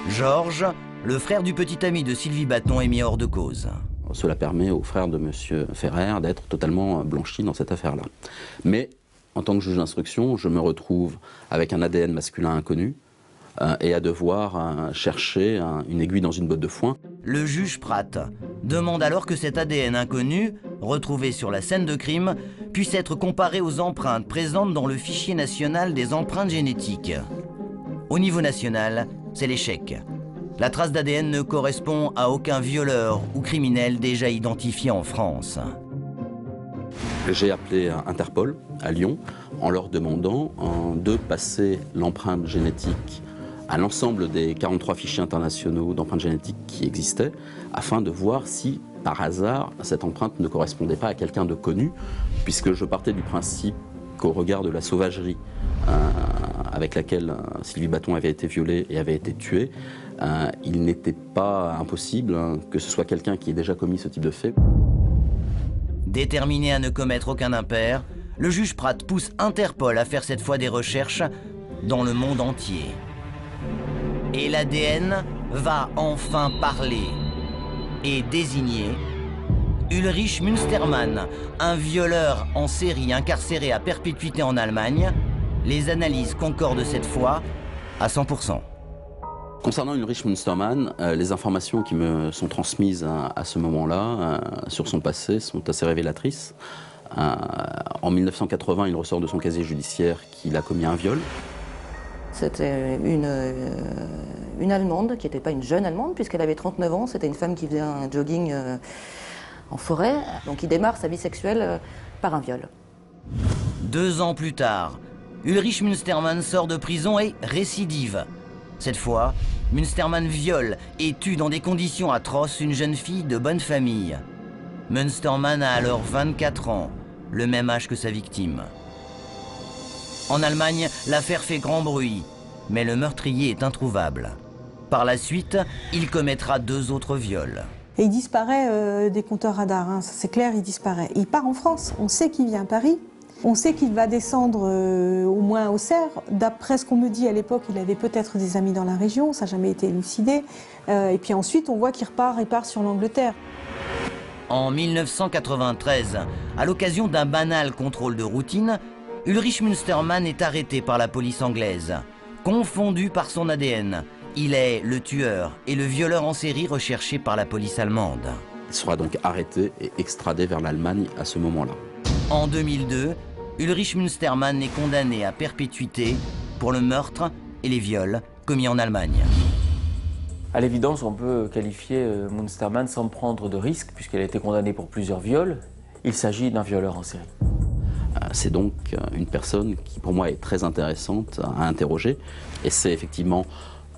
Georges, le frère du petit ami de Sylvie Bâton, est mis hors de cause. Cela permet au frère de M. Ferrer d'être totalement blanchi dans cette affaire-là. Mais, en tant que juge d'instruction, je me retrouve avec un ADN masculin inconnu, et à devoir chercher une aiguille dans une botte de foin. Le juge Pratt demande alors que cet ADN inconnu, retrouvé sur la scène de crime, puisse être comparé aux empreintes présentes dans le fichier national des empreintes génétiques. Au niveau national, c'est l'échec. La trace d'ADN ne correspond à aucun violeur ou criminel déjà identifié en France. J'ai appelé Interpol à Lyon en leur demandant de passer l'empreinte génétique à l'ensemble des 43 fichiers internationaux d'empreintes génétiques qui existaient, afin de voir si, par hasard, cette empreinte ne correspondait pas à quelqu'un de connu, puisque je partais du principe qu'au regard de la sauvagerie avec laquelle Sylvie Bâton avait été violée et avait été tuée, il n'était pas impossible que ce soit quelqu'un qui ait déjà commis ce type de fait. Déterminé à ne commettre aucun impair, le juge Pratt pousse Interpol à faire cette fois des recherches dans le monde entier. Et l'ADN va enfin parler. est désigné Ulrich Münstermann, un violeur en série incarcéré à perpétuité en Allemagne. Les analyses concordent cette fois à 100%. Concernant Ulrich Münstermann, les informations qui me sont transmises à ce moment-là sur son passé sont assez révélatrices. En 1980, il ressort de son casier judiciaire qu'il a commis un viol. C'était une Allemande, qui n'était pas une jeune Allemande, puisqu'elle avait 39 ans. C'était une femme qui faisait un jogging en forêt. Donc il démarre sa vie sexuelle par un viol. 2 ans plus tard, Ulrich Münstermann sort de prison et récidive. Cette fois, Münstermann viole et tue dans des conditions atroces une jeune fille de bonne famille. Münstermann a alors 24 ans, le même âge que sa victime. En Allemagne, l'affaire fait grand bruit, mais le meurtrier est introuvable. Par la suite, il commettra 2 autres viols. Et il disparaît des compteurs radars, hein, ça c'est clair, il disparaît. Il part en France, on sait qu'il vient à Paris, on sait qu'il va descendre au moins à Auxerre. D'après ce qu'on me dit à l'époque, il avait peut-être des amis dans la région, ça n'a jamais été élucidé. Et puis ensuite, on voit qu'il repart sur l'Angleterre. En 1993, à l'occasion d'un banal contrôle de routine, Ulrich Münstermann est arrêté par la police anglaise. Confondu par son ADN, il est le tueur et le violeur en série recherché par la police allemande. Il sera donc arrêté et extradé vers l'Allemagne à ce moment-là. En 2002, Ulrich Münstermann est condamné à perpétuité pour le meurtre et les viols commis en Allemagne. À l'évidence, on peut qualifier Münstermann sans prendre de risque, puisqu'elle a été condamnée pour plusieurs viols. Il s'agit d'un violeur en série. C'est donc une personne qui, pour moi, est très intéressante à interroger. Et c'est effectivement,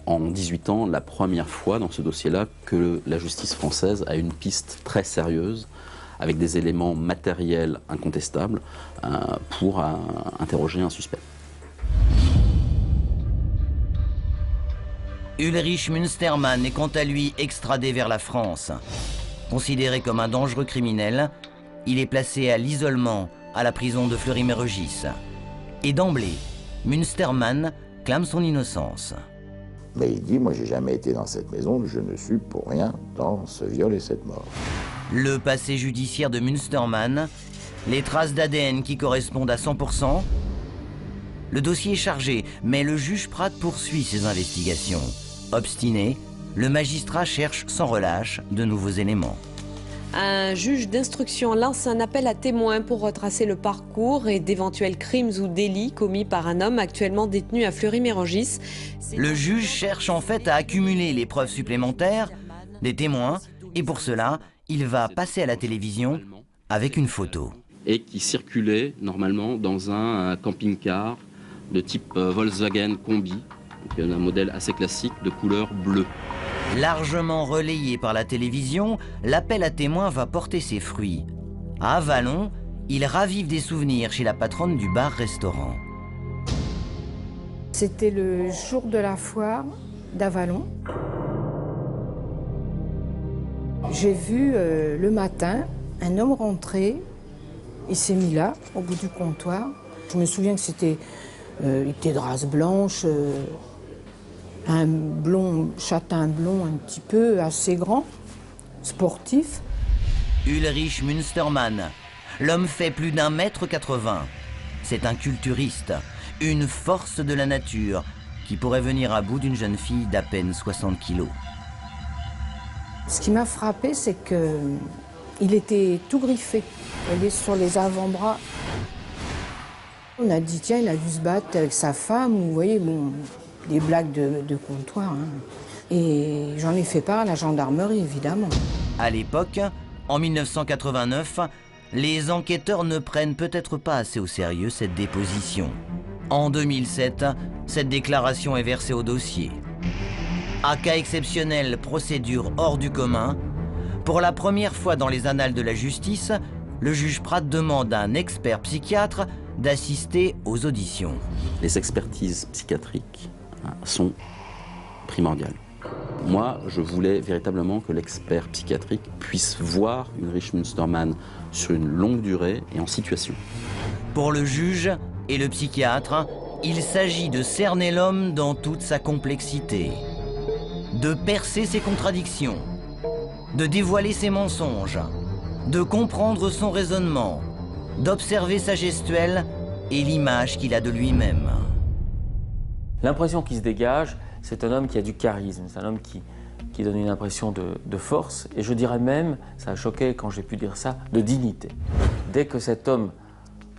en 18 ans, la première fois dans ce dossier-là que la justice française a une piste très sérieuse, avec des éléments matériels incontestables, pour interroger un suspect. Ulrich Münstermann est quant à lui extradé vers la France. Considéré comme un dangereux criminel, il est placé à l'isolement à la prison de Fleury-Mérogis. Et d'emblée, Münstermann clame son innocence. Mais il dit, moi j'ai jamais été dans cette maison, je ne suis pour rien dans ce viol et cette mort. Le passé judiciaire de Münstermann, les traces d'ADN qui correspondent à 100%. Le dossier est chargé, mais le juge Prat poursuit ses investigations. Obstiné, le magistrat cherche sans relâche de nouveaux éléments. Un juge d'instruction lance un appel à témoins pour retracer le parcours et d'éventuels crimes ou délits commis par un homme actuellement détenu à Fleury-Mérogis. Le juge cherche en fait à accumuler les preuves supplémentaires, des témoins, et pour cela, il va passer à la télévision avec une photo. Et qui circulait normalement dans un camping-car de type Volkswagen Combi, un modèle assez classique de couleur bleue. Largement relayé par la télévision, l'appel à témoins va porter ses fruits. À Avallon, il ravive des souvenirs chez la patronne du bar-restaurant. C'était le jour de la foire d'Avallon. J'ai vu le matin un homme rentrer, il s'est mis là, au bout du comptoir. Je me souviens que c'était, il était de race blanche, un blond, châtain blond un petit peu, assez grand, sportif. Ulrich Münstermann, l'homme fait plus d'1,80 m. C'est un culturiste, une force de la nature qui pourrait venir à bout d'une jeune fille d'à peine 60 kilos. Ce qui m'a frappé, c'est qu'il était tout griffé. Vous voyez, sur les avant-bras. On a dit, tiens, il a dû se battre avec sa femme, ou vous voyez, bon, des blagues de comptoir. Hein. Et j'en ai fait part à la gendarmerie, évidemment. À l'époque, en 1989, les enquêteurs ne prennent peut-être pas assez au sérieux cette déposition. En 2007, cette déclaration est versée au dossier. À cas exceptionnel, procédure hors du commun, pour la première fois dans les annales de la justice, le juge Prat demande à un expert psychiatre d'assister aux auditions. Les expertises psychiatriques sont primordiales. Moi, je voulais véritablement que l'expert psychiatrique puisse voir Ulrich Münstermann sur une longue durée et en situation. Pour le juge et le psychiatre, il s'agit de cerner l'homme dans toute sa complexité, de percer ses contradictions, de dévoiler ses mensonges, de comprendre son raisonnement, d'observer sa gestuelle et l'image qu'il a de lui-même. L'impression qui se dégage, c'est un homme qui a du charisme, c'est un homme qui donne une impression de force, et je dirais même, ça a choqué quand j'ai pu dire ça, de dignité. Dès que cet homme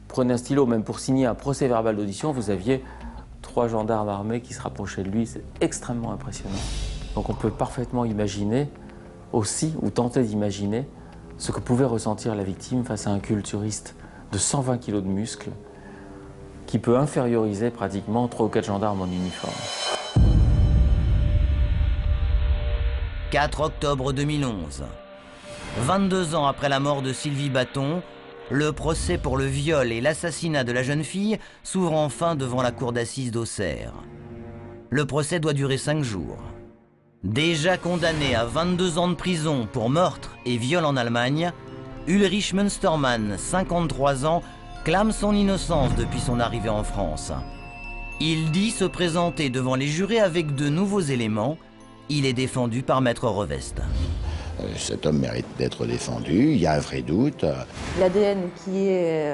prenait un stylo, même pour signer un procès-verbal d'audition, vous aviez 3 gendarmes armés qui se rapprochaient de lui, c'est extrêmement impressionnant. Donc on peut parfaitement imaginer aussi, ou tenter d'imaginer, ce que pouvait ressentir la victime face à un culturiste de 120 kg de muscles, qui peut inférioriser pratiquement 3 ou 4 gendarmes en uniforme. 4 octobre 2011. 22 ans après la mort de Sylvie Baton, le procès pour le viol et l'assassinat de la jeune fille s'ouvre enfin devant la cour d'assises d'Auxerre. Le procès doit durer 5 jours. Déjà condamné à 22 ans de prison pour meurtre et viol en Allemagne, Ulrich Münstermann, 53 ans, clame son innocence depuis son arrivée en France. Il dit se présenter devant les jurés avec de nouveaux éléments. Il est défendu par Maître Revest. Cet homme mérite d'être défendu, il y a un vrai doute. L'ADN qui est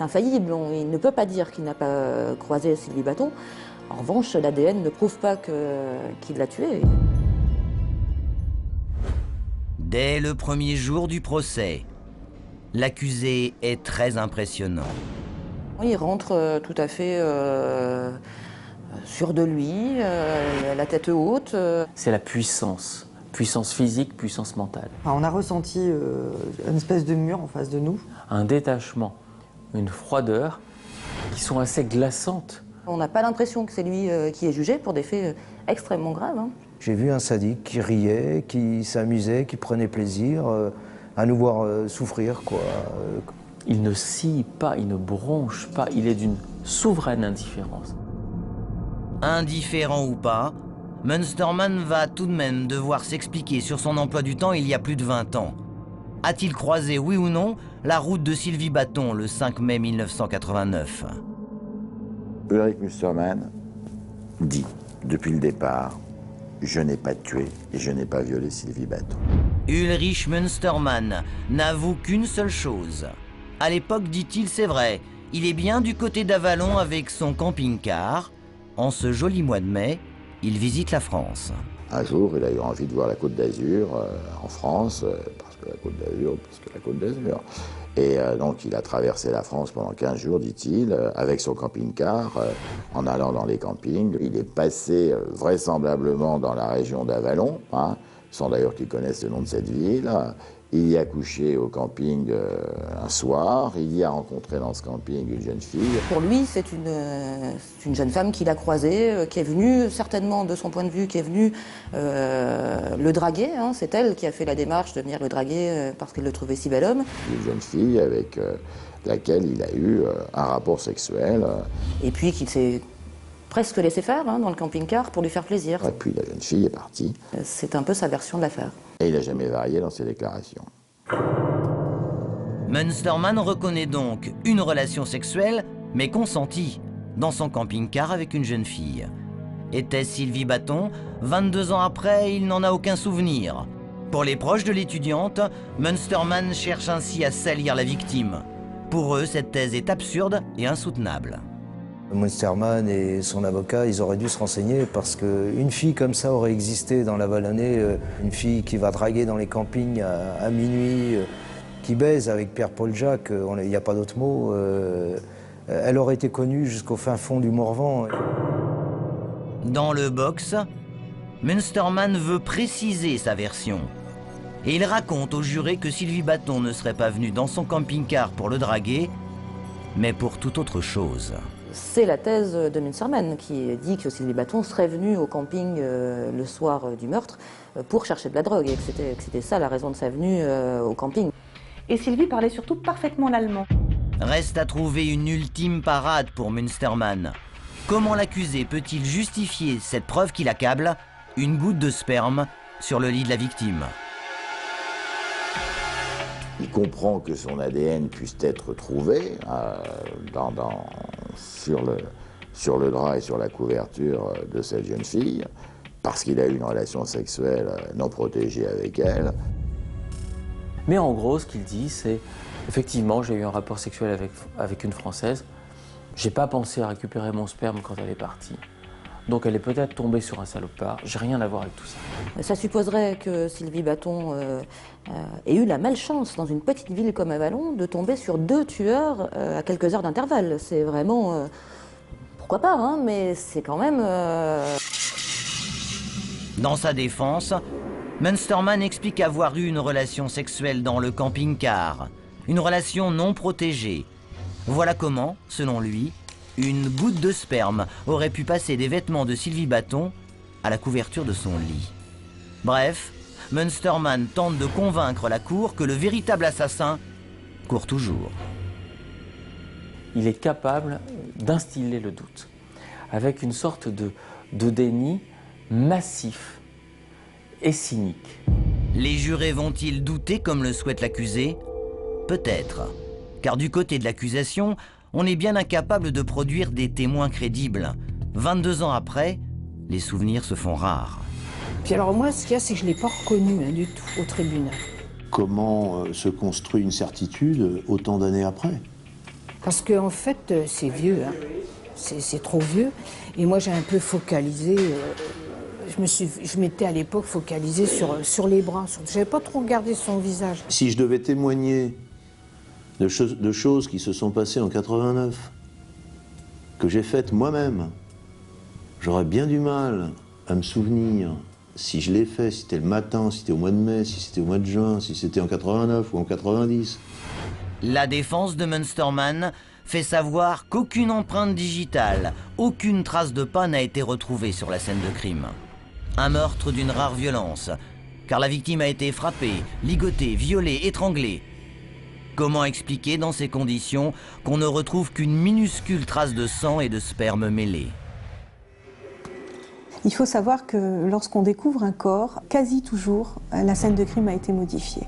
infaillible, il ne peut pas dire qu'il n'a pas croisé Sylvie Baton. En revanche, l'ADN ne prouve pas qu'il l'a tuée. Dès le premier jour du procès, l'accusé est très impressionnant. Il rentre tout à fait sûr de lui, la tête haute. C'est la puissance. Puissance physique, puissance mentale. On a ressenti une espèce de mur en face de nous. Un détachement, une froideur qui sont assez glaçantes. On n'a pas l'impression que c'est lui qui est jugé pour des faits extrêmement graves. J'ai vu un sadique qui riait, qui s'amusait, qui prenait plaisir à nous voir souffrir, quoi. Il ne scie pas, il ne bronche pas, il est d'une souveraine indifférence. Indifférent ou pas, Münstermann va tout de même devoir s'expliquer sur son emploi du temps il y a plus de 20 ans. A-t-il croisé, oui ou non, la route de Sylvie Baton le 5 mai 1989 ? Ulrich Münstermann dit, depuis le départ, je n'ai pas tué et je n'ai pas violé Sylvie Baton. Ulrich Münstermann n'avoue qu'une seule chose. À l'époque, dit-il, c'est vrai, il est bien du côté d'Avallon avec son camping-car. En ce joli mois de mai, il visite la France. Un jour, il a eu envie de voir la Côte d'Azur en France, parce que la Côte d'Azur. Et donc, il a traversé la France pendant 15 jours, dit-il, avec son camping-car, en allant dans les campings. Il est passé vraisemblablement dans la région d'Avallon, sans d'ailleurs qu'il connaisse le nom de cette ville. Il y a couché au camping un soir, il y a rencontré dans ce camping une jeune fille. Pour lui, c'est une jeune femme qu'il a croisée, qui est venue, certainement de son point de vue, qui est venue le draguer. C'est elle qui a fait la démarche de venir le draguer parce qu'elle le trouvait si bel homme. Une jeune fille avec laquelle il a eu un rapport sexuel. Et puis qu'il s'est presque laissé faire dans le camping-car pour lui faire plaisir. Et puis la jeune fille est partie. C'est un peu sa version de l'affaire. Et il n'a jamais varié dans ses déclarations. Münstermann reconnaît donc une relation sexuelle, mais consentie, dans son camping-car avec une jeune fille. Était-ce Sylvie Baton? 22 ans après, il n'en a aucun souvenir. Pour les proches de l'étudiante, Münstermann cherche ainsi à salir la victime. Pour eux, cette thèse est absurde et insoutenable. Münstermann et son avocat, ils auraient dû se renseigner parce qu'une fille comme ça aurait existé dans la Vallonnée, une fille qui va draguer dans les campings à minuit, qui baise avec Pierre-Paul Jacques, il n'y a pas d'autre mot, elle aurait été connue jusqu'au fin fond du Morvan. Dans le box, Münstermann veut préciser sa version. Et il raconte aux jurés que Sylvie Baton ne serait pas venue dans son camping-car pour le draguer, mais pour toute autre chose. C'est la thèse de Münstermann qui dit que Sylvie Baton serait venue au camping le soir du meurtre pour chercher de la drogue et que c'était ça la raison de sa venue au camping. Et Sylvie parlait surtout parfaitement l'allemand. Reste à trouver une ultime parade pour Münstermann. Comment l'accusé peut-il justifier cette preuve qui l'accable, une goutte de sperme sur le lit de la victime? Il comprend que son ADN puisse être trouvé sur le drap et sur la couverture de cette jeune fille, parce qu'il a eu une relation sexuelle non protégée avec elle. Mais en gros, ce qu'il dit, c'est effectivement, j'ai eu un rapport sexuel avec une Française. J'ai pas pensé à récupérer mon sperme quand elle est partie. Donc elle est peut-être tombée sur un salopard. J'ai rien à voir avec tout ça. Ça supposerait que Sylvie Baton ait eu la malchance, dans une petite ville comme Avallon, de tomber sur 2 tueurs à quelques heures d'intervalle. C'est vraiment... pourquoi pas, hein, mais c'est quand même... Dans sa défense, Munsterman explique avoir eu une relation sexuelle dans le camping-car. Une relation non protégée. Voilà comment, selon lui, une goutte de sperme aurait pu passer des vêtements de Sylvie Baton à la couverture de son lit. Bref, Munsterman tente de convaincre la cour que le véritable assassin court toujours. Il est capable d'instiller le doute, avec une sorte de déni massif et cynique. Les jurés vont-ils douter comme le souhaite l'accusé? Peut-être, car du côté de l'accusation, on est bien incapable de produire des témoins crédibles. 22 ans après, les souvenirs se font rares. Puis alors moi, ce qu'il y a, c'est que je ne l'ai pas reconnu du tout au tribunal. Comment se construit une certitude autant d'années après? Parce qu'en fait, c'est vieux, hein. C'est trop vieux. Et moi, j'ai un peu focalisé, je m'étais à l'époque focalisée sur les bras. Je n'avais pas trop regardé son visage. Si je devais témoigner de choses qui se sont passées en 89, que j'ai faites moi-même, j'aurais bien du mal à me souvenir si je l'ai fait, si c'était le matin, si c'était au mois de mai, si c'était au mois de juin, si c'était en 89 ou en 90. La défense de Munsterman fait savoir qu'aucune empreinte digitale, aucune trace de pas n'a été retrouvée sur la scène de crime. Un meurtre d'une rare violence, car la victime a été frappée, ligotée, violée, étranglée. Comment expliquer dans ces conditions qu'on ne retrouve qu'une minuscule trace de sang et de sperme mêlés? Il faut savoir que lorsqu'on découvre un corps, quasi toujours, la scène de crime a été modifiée.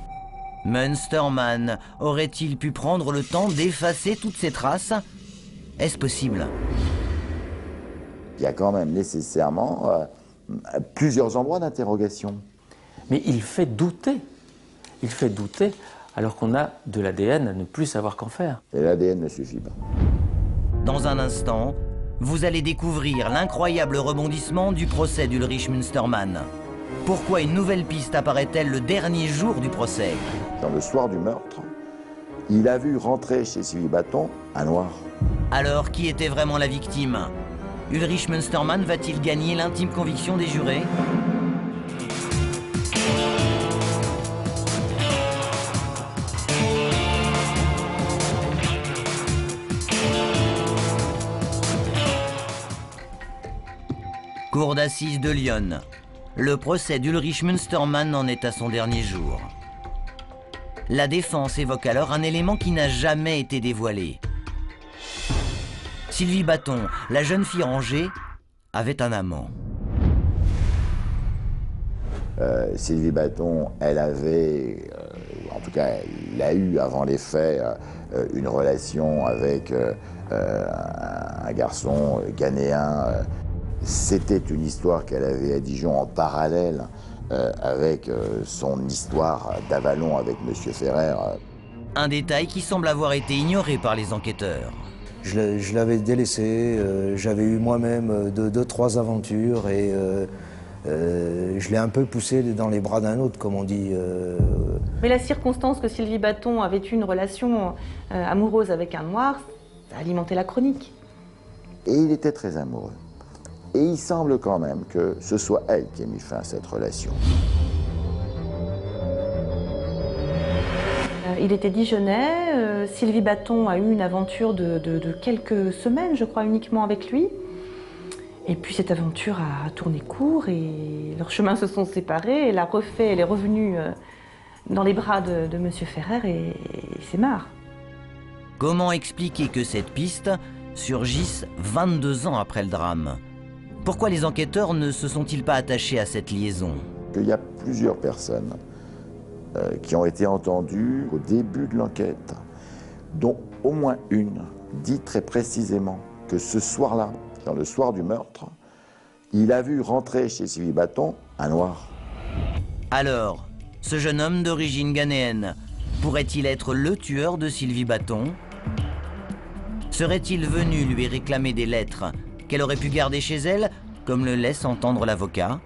Munsterman aurait-il pu prendre le temps d'effacer toutes ces traces? Est-ce possible? Il y a quand même nécessairement plusieurs endroits d'interrogation. Mais il fait douter. Il fait douter alors qu'on a de l'ADN à ne plus savoir qu'en faire. Et l'ADN ne suffit pas. Dans un instant, vous allez découvrir l'incroyable rebondissement du procès d'Ulrich Munsterman. Pourquoi une nouvelle piste apparaît-elle le dernier jour du procès? Dans le soir du meurtre, il a vu rentrer chez Sylvie Baton un noir. Alors, qui était vraiment la victime? Ulrich Munsterman va-t-il gagner l'intime conviction des jurés? Cour d'assises de Lyon. Le procès d'Ulrich Munsterman en est à son dernier jour. La défense évoque alors un élément qui n'a jamais été dévoilé. Sylvie Baton, la jeune fille rangée, avait un amant. Sylvie Baton, elle avait, en tout cas, il a eu avant les faits une relation avec un garçon ghanéen. C'était une histoire qu'elle avait à Dijon en parallèle avec son histoire d'Avallon avec M. Ferrer. Un détail qui semble avoir été ignoré par les enquêteurs. Je l'avais délaissé, j'avais eu moi-même 2-3 aventures et je l'ai un peu poussé dans les bras d'un autre, comme on dit. Mais la circonstance que Sylvie Baton avait eu une relation amoureuse avec un noir, ça a alimenté la chronique. Et il était très amoureux. Et il semble quand même que ce soit elle qui ait mis fin à cette relation. Il était dijonnais, Sylvie Baton a eu une aventure de quelques semaines, je crois, uniquement avec lui. Et puis cette aventure a tourné court et leurs chemins se sont séparés. Elle a refait, elle est revenue dans les bras de M. Ferrer et il s'est marre. Comment expliquer que cette piste surgisse 22 ans après le drame? Pourquoi les enquêteurs ne se sont-ils pas attachés à cette liaison? Il y a plusieurs personnes qui ont été entendues au début de l'enquête, dont au moins une dit très précisément que ce soir-là, dans le soir du meurtre, il a vu rentrer chez Sylvie Baton un noir. Alors, Ce jeune homme d'origine ghanéenne pourrait-il être le tueur de Sylvie Bâton? Serait-il venu lui réclamer des lettres qu'elle aurait pu garder chez elle, comme le laisse entendre l'avocat?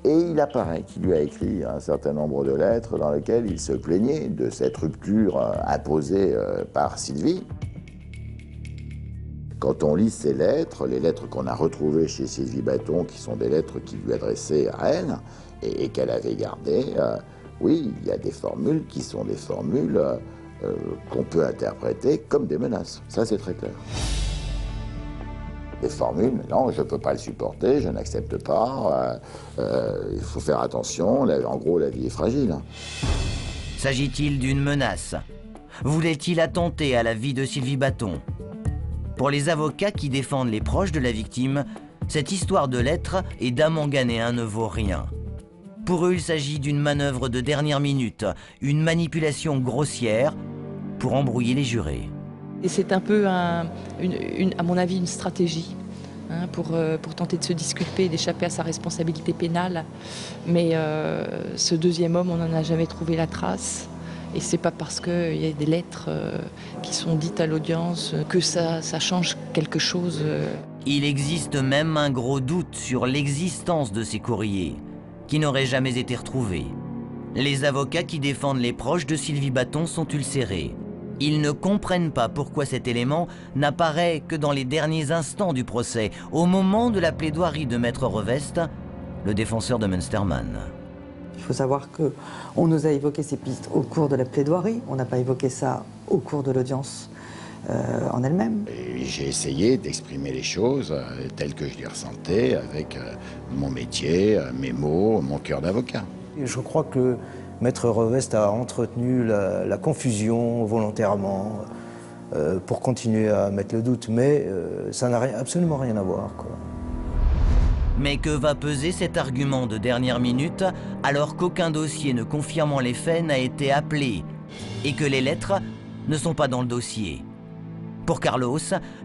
Et il apparaît qu'il lui a écrit un certain nombre de lettres dans lesquelles il se plaignait de cette rupture imposée par Sylvie. Quand on lit ces lettres, les lettres qu'on a retrouvées chez Sylvie Bâton, qui sont des lettres qu'il lui adressait à elle et qu'elle avait gardées, oui, il y a des formules qui sont des formules qu'on peut interpréter comme des menaces. Ça, c'est très clair. Les formules, non, je ne peux pas le supporter, je n'accepte pas, il faut faire attention, en gros, la vie est fragile. S'agit-il d'une menace? Voulait-il attenter à la vie de Sylvie Bâton? Pour les avocats qui défendent les proches de la victime, cette histoire de lettres et d'amant ghanéen ne vaut rien. Pour eux, il s'agit d'une manœuvre de dernière minute, une manipulation grossière pour embrouiller les jurés. Et c'est un peu, à mon avis, une stratégie pour tenter de se disculper, d'échapper à sa responsabilité pénale. Mais ce deuxième homme, on n'en a jamais trouvé la trace. Et c'est pas parce qu'il y a des lettres qui sont dites à l'audience que ça change quelque chose. Il existe même un gros doute sur l'existence de ces courriers, qui n'auraient jamais été retrouvés. Les avocats qui défendent les proches de Sylvie Bâton sont ulcérés. Ils ne comprennent pas pourquoi cet élément n'apparaît que dans les derniers instants du procès, au moment de la plaidoirie de Maître Revest, le défenseur de Munsterman. Il faut savoir qu'on nous a évoqué ces pistes au cours de la plaidoirie, on n'a pas évoqué ça au cours de l'audience en elle-même. J'ai essayé d'exprimer les choses telles que je les ressentais, avec mon métier, mes mots, mon cœur d'avocat. Je crois que Maître Revest a entretenu la confusion volontairement pour continuer à mettre le doute, mais ça n'a absolument rien à voir, quoi. Mais que va peser cet argument de dernière minute alors qu'aucun dossier ne confirmant les faits n'a été appelé et que les lettres ne sont pas dans le dossier? Pour Carlos,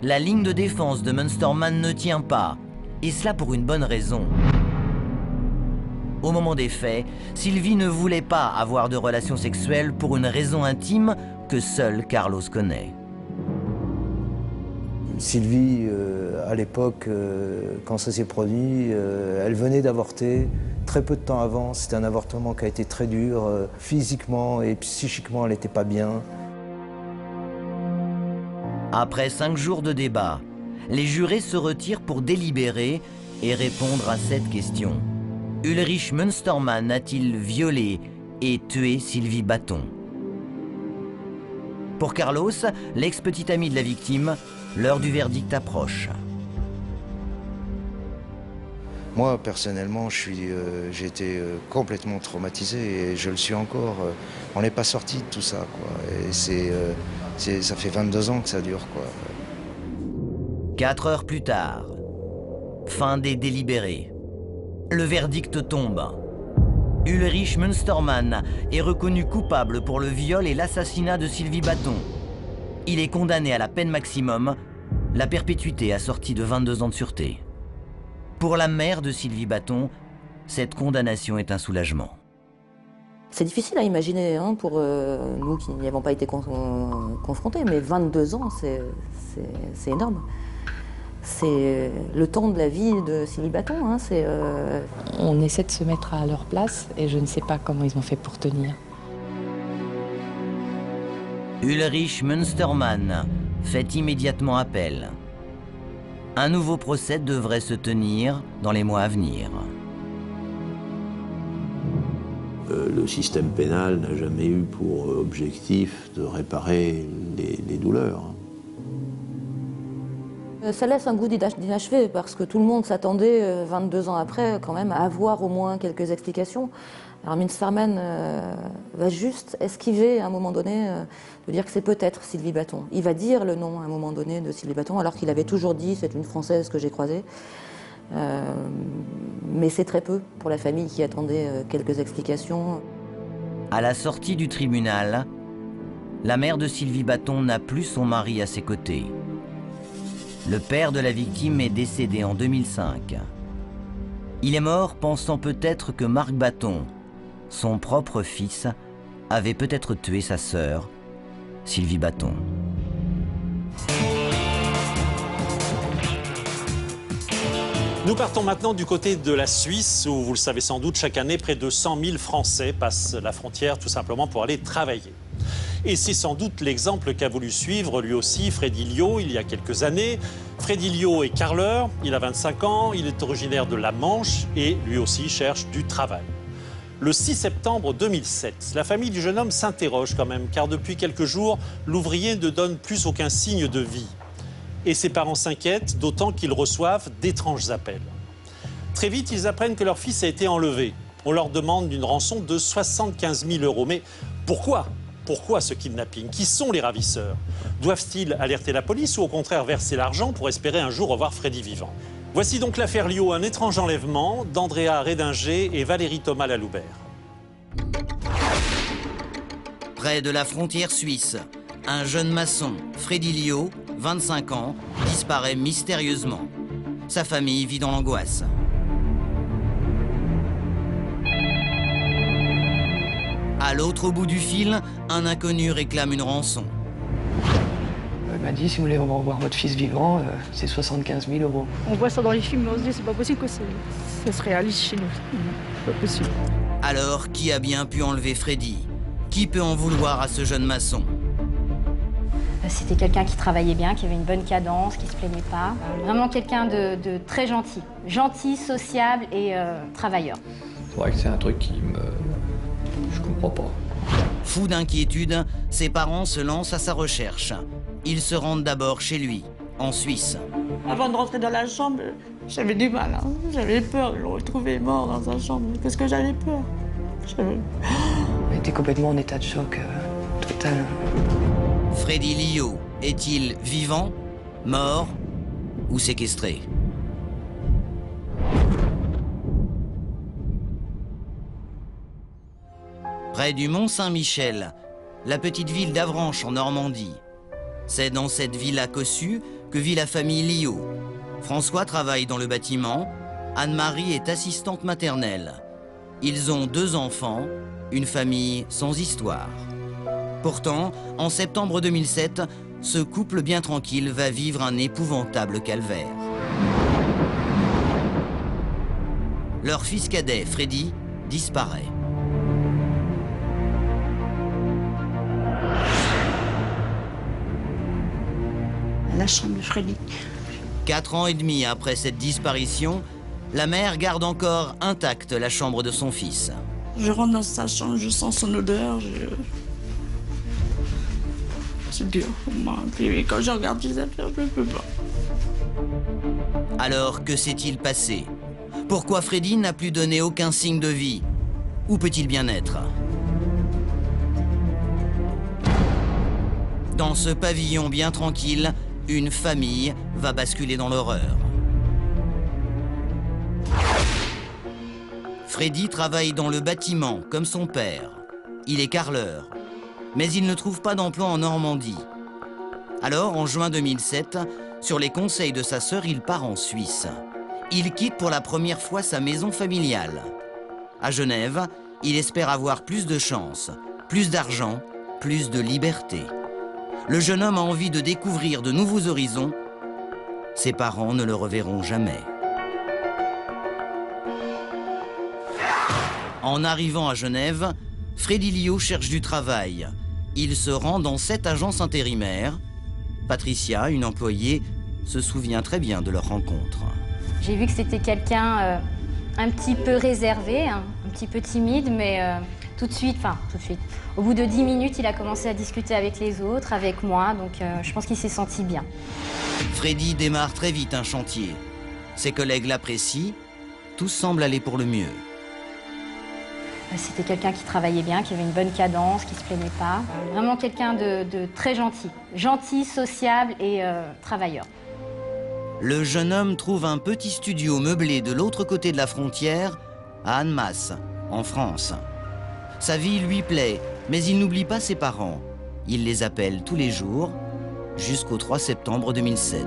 la ligne de défense de Munsterman ne tient pas, et cela pour une bonne raison. Au moment des faits, Sylvie ne voulait pas avoir de relations sexuelles pour une raison intime que seul Carlos connaît. Sylvie, à l'époque, quand ça s'est produit, elle venait d'avorter très peu de temps avant. C'était un avortement qui a été très dur. Physiquement et psychiquement, elle n'était pas bien. Après 5 jours de débat, les jurés se retirent pour délibérer et répondre à cette question. Ulrich Munsterman a-t-il violé et tué Sylvie Bâton? Pour Carlos, l'ex-petit ami de la victime, l'heure du verdict approche. Moi, personnellement, j'ai été complètement traumatisé et je le suis encore. On n'est pas sorti de tout ça, quoi. Et ça fait 22 ans que ça dure, quoi. 4 heures plus tard, fin des délibérés. Le verdict tombe. Ulrich Munsterman est reconnu coupable pour le viol et l'assassinat de Sylvie Bâton. Il est condamné à la peine maximum, la perpétuité assortie de 22 ans de sûreté. Pour la mère de Sylvie Bâton, cette condamnation est un soulagement. C'est difficile à imaginer pour nous qui n'y avons pas été confrontés, mais 22 ans, c'est énorme. C'est le temps de la vie de Sylvie Bâton. On essaie de se mettre à leur place et je ne sais pas comment ils ont fait pour tenir. Ulrich Munsterman fait immédiatement appel. Un nouveau procès devrait se tenir dans les mois à venir. Le système pénal n'a jamais eu pour objectif de réparer les douleurs. Ça laisse un goût d'inachevé parce que tout le monde s'attendait 22 ans après quand même à avoir au moins quelques explications. Alors Munsterman va juste esquiver à un moment donné de dire que c'est peut-être Sylvie Bâton. Il va dire le nom à un moment donné de Sylvie Bâton alors qu'il avait toujours dit c'est une Française que j'ai croisée. Mais c'est très peu pour la famille qui attendait quelques explications. À la sortie du tribunal, la mère de Sylvie Bâton n'a plus son mari à ses côtés. Le père de la victime est décédé en 2005. Il est mort pensant peut-être que Marc Bâton, son propre fils avait peut-être tué sa sœur, Sylvie Bâton. Nous partons maintenant du côté de la Suisse, où, vous le savez sans doute, chaque année, près de 100 000 Français passent la frontière tout simplement pour aller travailler. Et c'est sans doute l'exemple qu'a voulu suivre lui aussi Freddy Liot il y a quelques années. Freddy Liot est carreleur, il a 25 ans, il est originaire de la Manche et lui aussi cherche du travail. Le 6 septembre 2007, la famille du jeune homme s'interroge quand même, car depuis quelques jours, l'ouvrier ne donne plus aucun signe de vie. Et ses parents s'inquiètent, d'autant qu'ils reçoivent d'étranges appels. Très vite, ils apprennent que leur fils a été enlevé. On leur demande une rançon de 75 000 €. Mais pourquoi ? Pourquoi ce kidnapping? Qui sont les ravisseurs? Doivent-ils alerter la police ou au contraire verser l'argent pour espérer un jour revoir Freddy vivant? Voici donc l'affaire Liot, un étrange enlèvement d'Andrea Rédinger et Valérie Thomas Laloubert. Près de la frontière suisse, un jeune maçon, Freddy Liot, 25 ans, disparaît mystérieusement. Sa famille vit dans l'angoisse. À l'autre bout du fil, un inconnu réclame une rançon. Il m'a dit, si vous voulez revoir votre fils vivant, c'est 75 000 €. On voit ça dans les films, mais on se dit, c'est pas possible que ça se réalise chez nous. C'est pas possible. Alors, qui a bien pu enlever Freddy? Qui peut en vouloir à ce jeune maçon? C'était quelqu'un qui travaillait bien, qui avait une bonne cadence, qui se plaignait pas. Vraiment quelqu'un de très gentil. Gentil, sociable et travailleur. C'est vrai que c'est un truc qui me... Je comprends pas. Fou d'inquiétude, ses parents se lancent à sa recherche. Ils se rendent d'abord chez lui, en Suisse. Avant de rentrer dans la chambre, j'avais du mal. Hein. J'avais peur de le retrouver mort dans sa chambre. Qu'est-ce que j'avais peur? On était complètement en état de choc total. Freddy Liot est-il vivant, mort ou séquestré? Près du Mont-Saint-Michel, la petite ville d'Avranches en Normandie. C'est dans cette villa cossue que vit la famille Liot. François travaille dans le bâtiment, Anne-Marie est assistante maternelle. Ils ont 2 enfants, une famille sans histoire. Pourtant, en septembre 2007, ce couple bien tranquille va vivre un épouvantable calvaire. Leur fils cadet, Freddy, disparaît. La chambre de Freddy. 4 ans et demi après cette disparition, la mère garde encore intacte la chambre de son fils. Je rentre dans sa chambre, je sens son odeur. C'est dur pour moi. Et quand je regarde les affaires, je ne peux pas. Alors, que s'est-il passé? Pourquoi Freddy n'a plus donné aucun signe de vie? Où peut-il bien être? Dans ce pavillon bien tranquille, une famille va basculer dans l'horreur. Freddy travaille dans le bâtiment, comme son père. Il est carreleur, mais il ne trouve pas d'emploi en Normandie. Alors, en juin 2007, sur les conseils de sa sœur, il part en Suisse. Il quitte pour la première fois sa maison familiale. À Genève, il espère avoir plus de chance, plus d'argent, plus de liberté. Le jeune homme a envie de découvrir de nouveaux horizons. Ses parents ne le reverront jamais. En arrivant à Genève, Freddy Liot cherche du travail. Il se rend dans 7 agences intérimaires. Patricia, une employée, se souvient très bien de leur rencontre. J'ai vu que c'était quelqu'un un petit peu réservé, un petit peu timide, mais tout de suite, au bout de 10 minutes, il a commencé à discuter avec les autres, avec moi, donc je pense qu'il s'est senti bien. Freddy démarre très vite un chantier. Ses collègues l'apprécient, tout semble aller pour le mieux. C'était quelqu'un qui travaillait bien, qui avait une bonne cadence, qui ne se plaignait pas. Vraiment quelqu'un de très gentil. Gentil, sociable et travailleur. Le jeune homme trouve un petit studio meublé de l'autre côté de la frontière, à Annemasse, en France. Sa vie lui plaît, mais il n'oublie pas ses parents. Il les appelle tous les jours, jusqu'au 3 septembre 2007.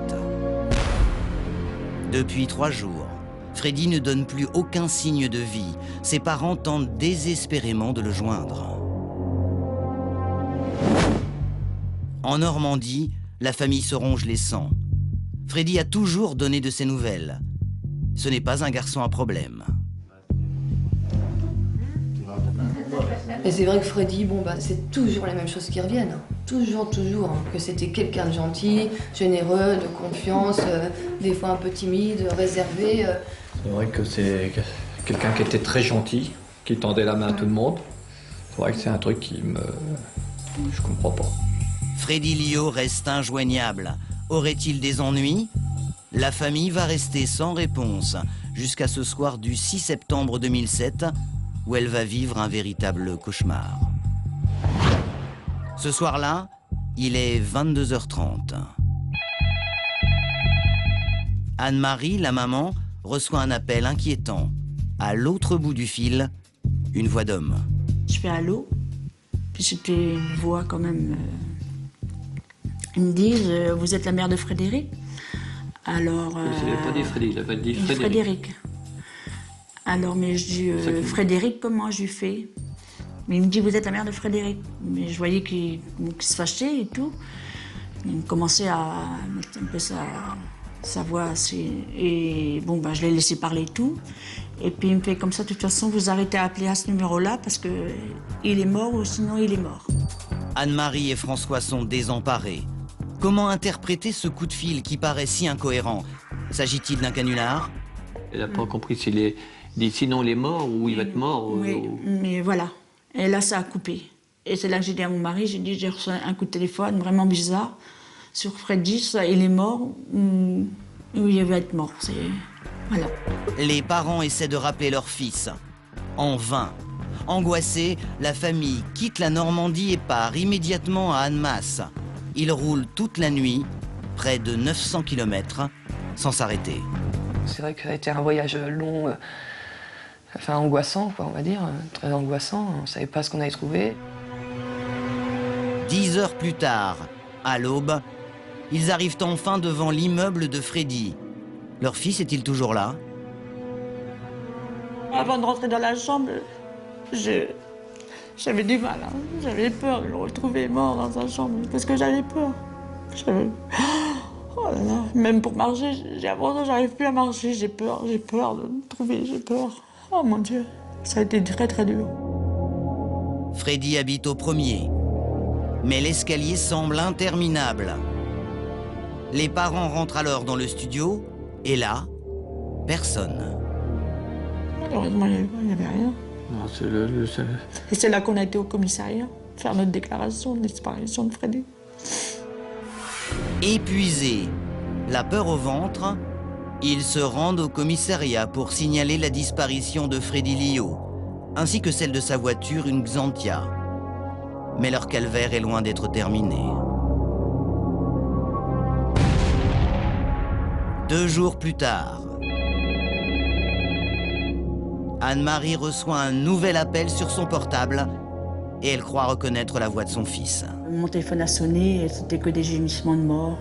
Depuis 3 jours, Freddy ne donne plus aucun signe de vie. Ses parents tentent désespérément de le joindre. En Normandie, la famille se ronge les sangs. Freddy a toujours donné de ses nouvelles. Ce n'est pas un garçon à problème. Et c'est vrai que Freddy, c'est toujours les mêmes choses qui reviennent. Toujours. Que c'était quelqu'un de gentil, généreux, de confiance, des fois un peu timide, réservé. C'est vrai que c'est quelqu'un qui était très gentil, qui tendait la main à tout le monde. C'est vrai que c'est un truc qui me... je comprends pas. Freddy Liot reste injoignable. Aurait-il des ennuis? La famille va rester sans réponse jusqu'à ce soir du 6 septembre 2007, où elle va vivre un véritable cauchemar. Ce soir-là, il est 22h30. Anne-Marie, la maman, reçoit un appel inquiétant. À l'autre bout du fil, une voix d'homme. Je fais allô, puis c'était une voix quand même... Ils me disent, vous êtes la mère de Frédéric? Alors... Il n'a pas dit Freddy, il avait dit Frédéric. Frédéric. Alors, mais je dis, Frédéric, comment je lui fais? Mais il me dit, vous êtes la mère de Frédéric. Mais je voyais qu'il se fâchait et tout. Il commençait à mettre un peu sa voix assez... Et bon, je l'ai laissé parler et tout. Et puis il me fait comme ça, de toute façon, vous arrêtez à appeler à ce numéro-là parce qu'il est mort ou sinon il est mort. Anne-Marie et François sont désemparés. Comment interpréter ce coup de fil qui paraît si incohérent? S'agit-il d'un canular? Elle n'a pas compris s'il est... dit sinon il est mort ou il va être mort. Oui, mais voilà. Et là, ça a coupé. Et c'est là que j'ai dit à mon mari, j'ai reçu un coup de téléphone vraiment bizarre sur Freddy, il est mort ou il va être mort. Voilà. Les parents essaient de rappeler leur fils. En vain. Angoissée, la famille quitte la Normandie et part immédiatement à Annemasse. Ils roulent toute la nuit, près de 900 km, sans s'arrêter. C'est vrai que ça a été un voyage long, angoissant, on va dire, très angoissant. On ne savait pas ce qu'on allait trouver. 10 heures plus tard, à l'aube, ils arrivent enfin devant l'immeuble de Freddy. Leur fils est-il toujours là? Avant de rentrer dans la chambre, j'avais du mal. J'avais peur de le retrouver mort dans sa chambre, parce que j'avais peur. Oh là là, même pour marcher, j'arrive plus à marcher, j'ai peur de le trouver, j'ai peur. Oh mon Dieu, ça a été très très dur. Freddy habite au premier, mais l'escalier semble interminable. Les parents rentrent alors dans le studio, et là, personne. Malheureusement, il n'y avait rien. Non, et c'est là qu'on a été au commissariat, faire notre déclaration de disparition de Freddy. Épuisés, la peur au ventre, ils se rendent au commissariat pour signaler la disparition de Freddy Liot, ainsi que celle de sa voiture, une Xantia. Mais leur calvaire est loin d'être terminé. 2 jours plus tard, Anne-Marie reçoit un nouvel appel sur son portable et elle croit reconnaître la voix de son fils. Mon téléphone a sonné et c'était que des gémissements de mort.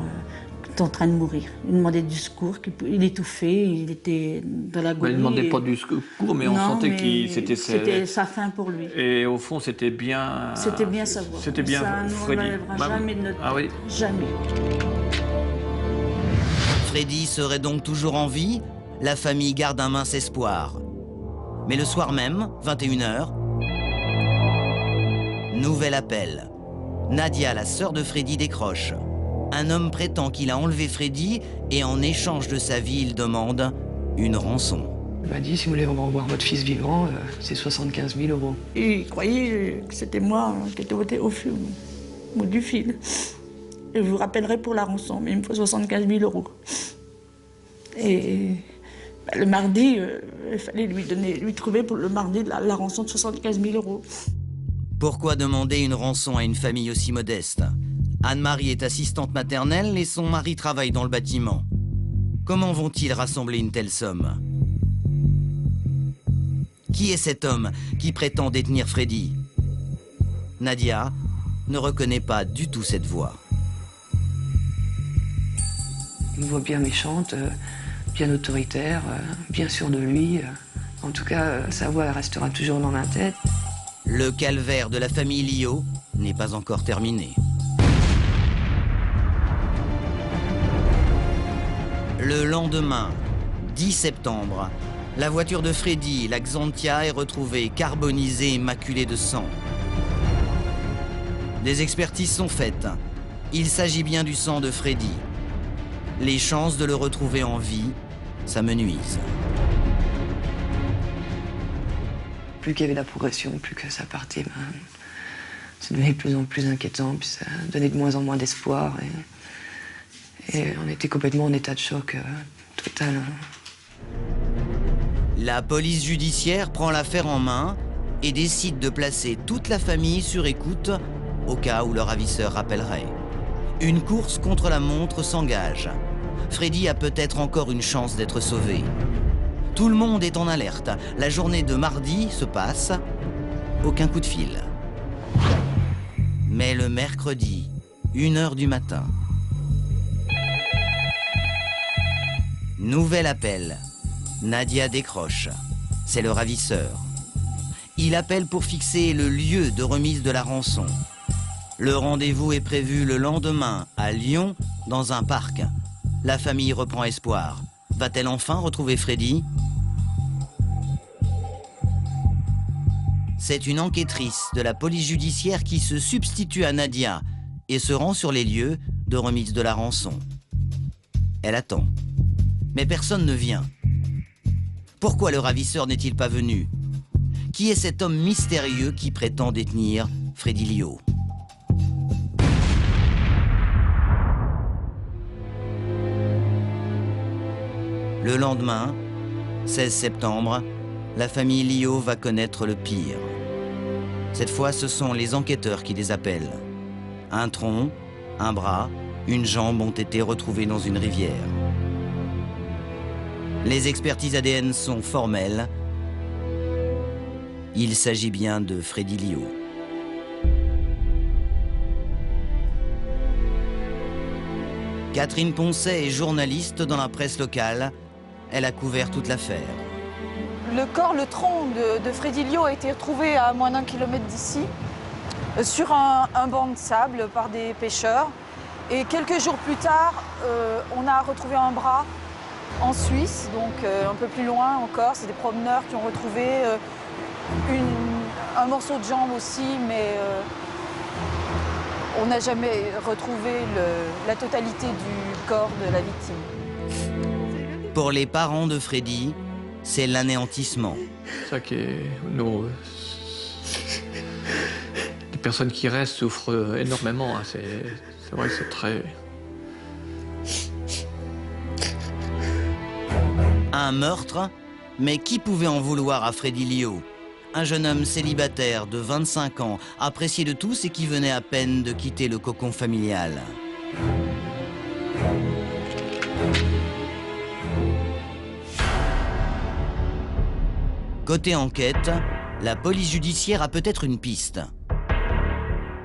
Il était en train de mourir. Il demandait du secours, il étouffait, il était dans l'agonie. Il ne demandait pas du secours, mais on sentait que c'était sa fin pour lui. Et au fond, c'était bien... C'était bien sa voix. C'était bien Freddy. Ça, jamais de notre Ah oui. Jamais. Freddy serait donc toujours en vie. La famille garde un mince espoir. Mais le soir même, 21h, nouvel appel. Nadia, la sœur de Freddy, décroche. Un homme prétend qu'il a enlevé Freddy et en échange de sa vie, il demande une rançon. Il m'a dit, si vous voulez revoir votre fils vivant, c'est 75 000 €. Et il croyait que c'était moi qui étais au bout du fil. Et je vous rappellerai pour la rançon, mais il me faut 75 000 €. Et le mardi, il fallait lui trouver pour le mardi la rançon de 75 000 €. Pourquoi demander une rançon à une famille aussi modeste? Anne-Marie est assistante maternelle et son mari travaille dans le bâtiment. Comment vont-ils rassembler une telle somme? Qui est cet homme qui prétend détenir Freddy? Nadia ne reconnaît pas du tout cette voix. Une voix bien méchante, bien autoritaire, bien sûr de lui. En tout cas, sa voix elle restera toujours dans ma tête. Le calvaire de la famille Liot n'est pas encore terminé. Le lendemain, 10 septembre, la voiture de Freddy, la Xantia, est retrouvée carbonisée et maculée de sang. Des expertises sont faites. Il s'agit bien du sang de Freddy. Les chances de le retrouver en vie s'amenuisent. Plus qu'il y avait de la progression, plus que ça partait, ça devenait de plus en plus inquiétant, puis ça donnait de moins en moins d'espoir. Et on était complètement en état de choc total. La police judiciaire prend l'affaire en main et décide de placer toute la famille sur écoute au cas où le ravisseur rappellerait. Une course contre la montre s'engage. Freddy a peut-être encore une chance d'être sauvé. Tout le monde est en alerte. La journée de mardi se passe. Aucun coup de fil. Mais le mercredi, 1h du matin. Nouvel appel. Nadia décroche. C'est le ravisseur. Il appelle pour fixer le lieu de remise de la rançon. Le rendez-vous est prévu le lendemain à Lyon, dans un parc. La famille reprend espoir. Va-t-elle enfin retrouver Freddy? C'est une enquêtrice de la police judiciaire qui se substitue à Nadia et se rend sur les lieux de remise de la rançon. Elle attend. Mais personne ne vient. Pourquoi le ravisseur n'est-il pas venu? Qui est cet homme mystérieux qui prétend détenir Freddy Liot? Le lendemain, 16 septembre, la famille Liot va connaître le pire. Cette fois, ce sont les enquêteurs qui les appellent. Un tronc, un bras, une jambe ont été retrouvés dans une rivière. Les expertises ADN sont formelles. Il s'agit bien de Freddy Liot. Catherine Poncet est journaliste dans la presse locale. Elle a couvert toute l'affaire. Le corps, le tronc de Freddy Liot a été retrouvé à moins d'1 kilomètre d'ici, sur un banc de sable par des pêcheurs. Et quelques jours plus tard, on a retrouvé un bras en Suisse, donc un peu plus loin encore. C'est des promeneurs qui ont retrouvé un morceau de jambe aussi, mais on n'a jamais retrouvé la totalité du corps de la victime. Pour les parents de Freddy, c'est l'anéantissement. C'est ça qui est... Les personnes qui restent souffrent énormément. Hein. C'est vrai que c'est très... Un meurtre, mais qui pouvait en vouloir à Freddy Liot? Un jeune homme célibataire de 25 ans, apprécié de tous et qui venait à peine de quitter le cocon familial. Côté enquête, la police judiciaire a peut-être une piste.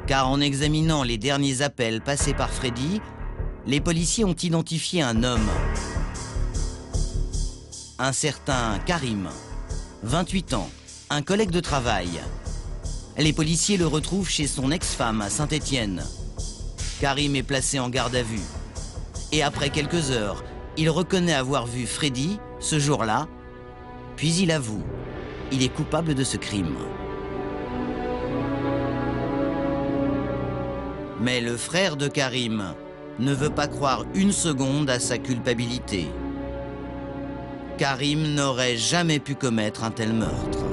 Car en examinant les derniers appels passés par Freddy, les policiers ont identifié un homme. Un certain Karim, 28 ans, un collègue de travail. Les policiers le retrouvent chez son ex-femme à Saint-Étienne. Karim est placé en garde à vue. Et après quelques heures, il reconnaît avoir vu Freddy ce jour-là, puis il avoue. Il est coupable de ce crime. Mais le frère de Karim ne veut pas croire une seconde à sa culpabilité. Karim n'aurait jamais pu commettre un tel meurtre.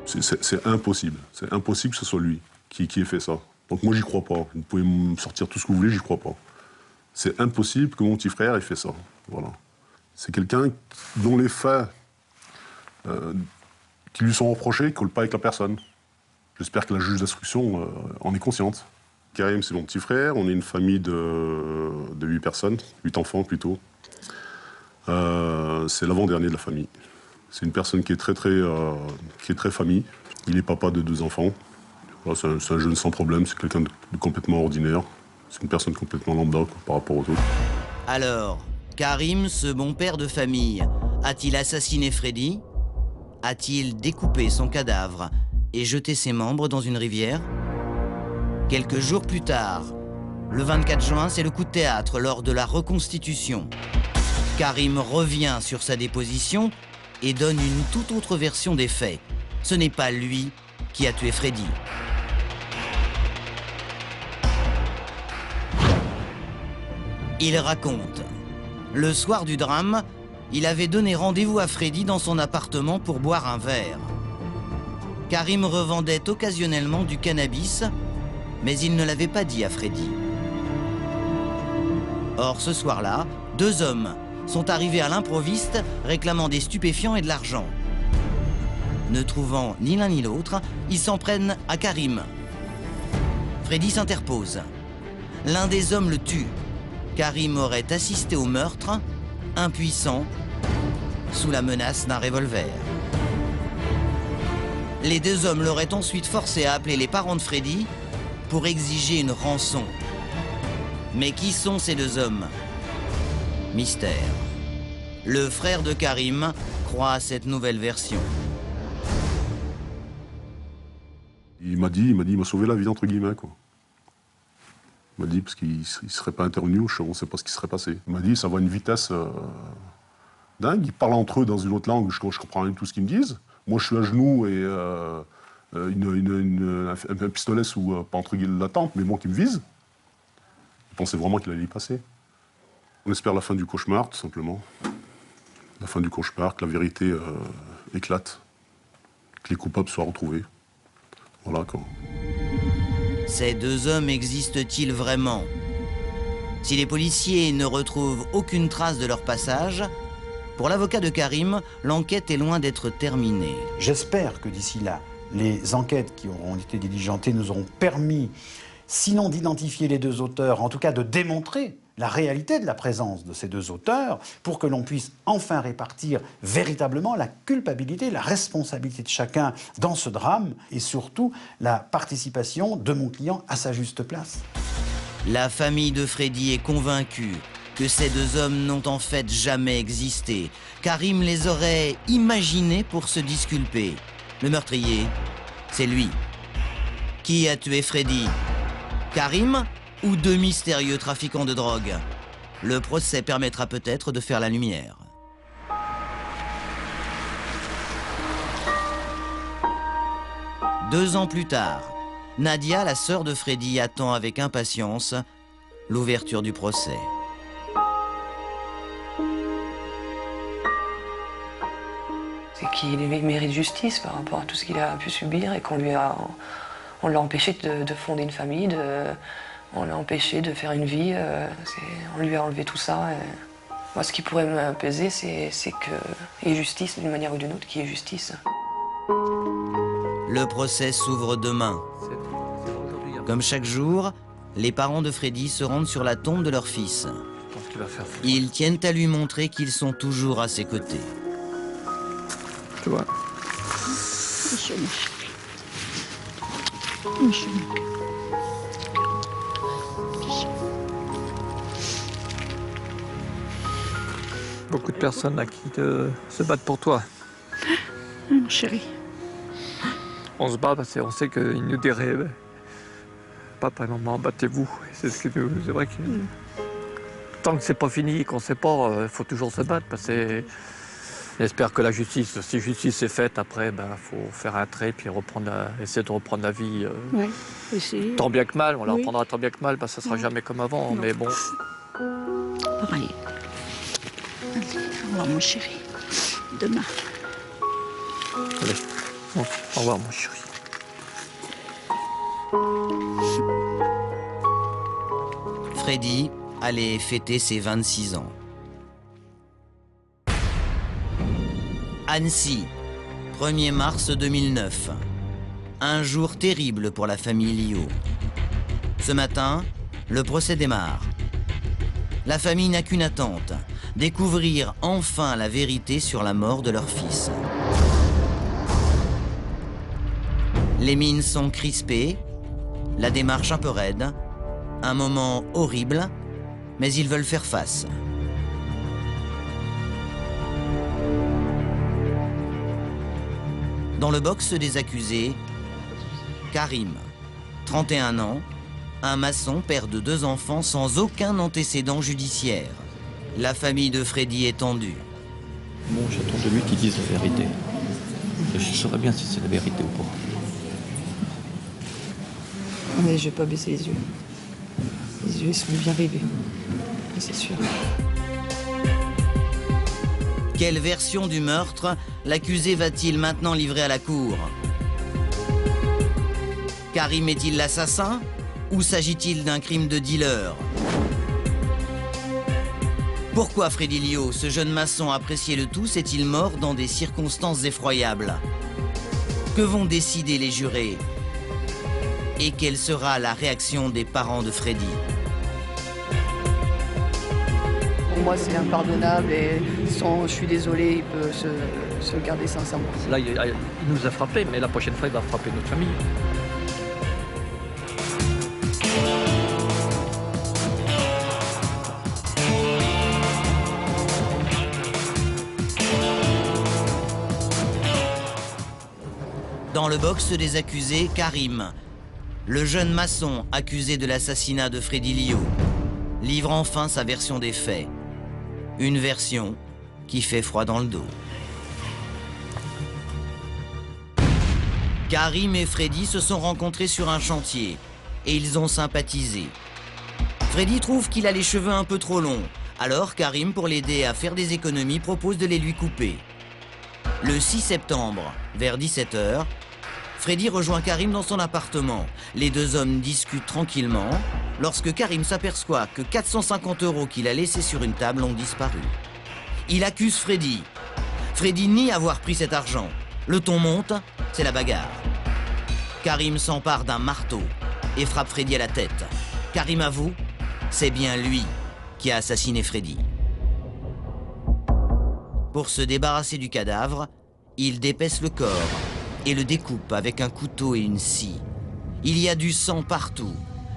C'est impossible. C'est impossible que ce soit lui qui ait fait ça. Donc moi, j'y crois pas. Vous pouvez me sortir tout ce que vous voulez, j'y crois pas. C'est impossible que mon petit frère ait fait ça. Voilà. C'est quelqu'un dont les faits qui lui sont reprochés ne collent pas avec la personne. J'espère que la juge d'instruction en est consciente. Karim, c'est mon petit frère. On est une famille de 8 personnes, 8 enfants plutôt. C'est l'avant-dernier de la famille. C'est une personne qui est très famille. Il est papa de 2 enfants. Voilà, c'est un jeune sans problème, c'est quelqu'un de complètement ordinaire. C'est une personne complètement lambda quoi, par rapport aux autres. Alors, Karim, ce bon père de famille, a-t-il assassiné Freddy? A-t-il découpé son cadavre et jeté ses membres dans une rivière? Quelques jours plus tard, le 24 juin, c'est le coup de théâtre lors de la reconstitution. Karim revient sur sa déposition et donne une toute autre version des faits. Ce n'est pas lui qui a tué Freddy. Il raconte. Le soir du drame, il avait donné rendez-vous à Freddy dans son appartement pour boire un verre. Karim revendait occasionnellement du cannabis, mais il ne l'avait pas dit à Freddy. Or, ce soir-là, 2 hommes sont arrivés à l'improviste réclamant des stupéfiants et de l'argent. Ne trouvant ni l'un ni l'autre, ils s'en prennent à Karim. Freddy s'interpose. L'un des hommes le tue. Karim aurait assisté au meurtre, impuissant, sous la menace d'un revolver. Les 2 hommes l'auraient ensuite forcé à appeler les parents de Freddy pour exiger une rançon. Mais qui sont ces 2 hommes? Mystère. Le frère de Karim croit à cette nouvelle version. Il m'a sauvé la vie, entre guillemets, quoi. Il m'a dit, parce qu'il ne serait pas intervenu, on ne sait pas ce qui serait passé. Il m'a dit, ça va à une vitesse dingue. Ils parlent entre eux dans une autre langue, je comprends rien de tout ce qu'ils me disent. Moi, je suis à genoux et un pistolet sous, pas entre guillemets, la tempe, mais bon, qui me vise. Je pensais vraiment qu'il allait y passer. On espère la fin du cauchemar, tout simplement. La fin du cauchemar, que la vérité éclate, que les coupables soient retrouvés. Voilà, quoi. Ces 2 hommes existent-ils vraiment? Si les policiers ne retrouvent aucune trace de leur passage, pour l'avocat de Karim, l'enquête est loin d'être terminée. J'espère que d'ici là, les enquêtes qui auront été diligentées nous auront permis, sinon d'identifier les 2 auteurs, en tout cas de démontrer la réalité de la présence de ces 2 auteurs, pour que l'on puisse enfin répartir véritablement la culpabilité, la responsabilité de chacun dans ce drame, et surtout la participation de mon client à sa juste place. La famille de Freddy est convaincue que ces 2 hommes n'ont en fait jamais existé. Karim les aurait imaginés pour se disculper. Le meurtrier, c'est lui. Qui a tué Freddy? Karim ou 2 mystérieux trafiquants de drogue? Le procès permettra peut-être de faire la lumière. Deux ans plus tard, Nadia, la sœur de Freddy, attend avec impatience l'ouverture du procès. C'est qu'il mérite justice par rapport à tout ce qu'il a pu subir et qu'on l'a empêché de fonder une famille, on l'a empêché de faire une vie, on lui a enlevé tout ça. Moi, ce qui pourrait m'apaiser, c'est qu'il y ait justice d'une manière ou d'une autre, qu'il y ait justice. Le procès s'ouvre demain. Comme chaque jour, les parents de Freddy se rendent sur la tombe de leur fils. Ils tiennent à lui montrer qu'ils sont toujours à ses côtés. Tu vois. Beaucoup de personnes là, qui se battent pour toi. Mon chéri. On se bat parce qu'on sait qu'ils nous diraient papa et maman, battez-vous. C'est vrai que tant que c'est pas fini, qu'on sait pas, il faut toujours se battre. Parce que j'espère que la justice, si justice est faite, après, faut faire un trait puis essayer de reprendre la vie. Ouais, essayer. Tant bien que mal, on la Oui. reprendra tant bien que mal, parce que ça sera jamais comme avant. Non. Mais bon. Pareil. Allez, au revoir mon chéri. Demain. Allez. Bon, au revoir mon chéri. Freddy allait fêter ses 26 ans. Annecy, 1er mars 2009. Un jour terrible pour la famille Liot. Ce matin, le procès démarre. La famille n'a qu'une attente, découvrir enfin la vérité sur la mort de leur fils. Les mines sont crispées, la démarche un peu raide, Un moment horrible, mais ils veulent faire face. Dans le box des accusés, Karim, 31 ans, un maçon, père de 2 enfants sans aucun antécédent judiciaire. La famille de Freddy est tendue. Bon, j'attends de lui qu'il dise la vérité. Je saurais bien si c'est la vérité ou pas. Mais je vais pas baisser les yeux. Les yeux, ils sont bien rivés. C'est sûr. Quelle version du meurtre l'accusé va-t-il maintenant livrer à la cour? Karim est-il l'assassin ou s'agit-il d'un crime de dealer? Pourquoi Freddy Liot, ce jeune maçon apprécié de tous, est-il mort dans des circonstances effroyables? Que vont décider les jurés? Et quelle sera la réaction des parents de Freddy? Pour moi, c'est impardonnable et je suis désolée, il peut se garder sincèrement. Là, il nous a frappés, mais la prochaine fois, il va frapper notre famille. Dans le box des accusés, Karim, le jeune maçon accusé de l'assassinat de Freddy Liot, livre enfin sa version des faits. Une version qui fait froid dans le dos. Karim et Freddy se sont rencontrés sur un chantier et ils ont sympathisé. Freddy trouve qu'il a les cheveux un peu trop longs, alors Karim, pour l'aider à faire des économies, propose de les lui couper. Le 6 septembre, vers 17 h, Freddy rejoint Karim dans son appartement. Les 2 hommes discutent tranquillement lorsque Karim s'aperçoit que 450 € qu'il a laissés sur une table ont disparu. Il accuse Freddy. Freddy nie avoir pris cet argent. Le ton monte, c'est la bagarre. Karim s'empare d'un marteau et frappe Freddy à la tête. Karim avoue, c'est bien lui qui a assassiné Freddy. Pour se débarrasser du cadavre, il dépaisse le corps et le découpe avec un couteau et une scie. Il y a du sang partout.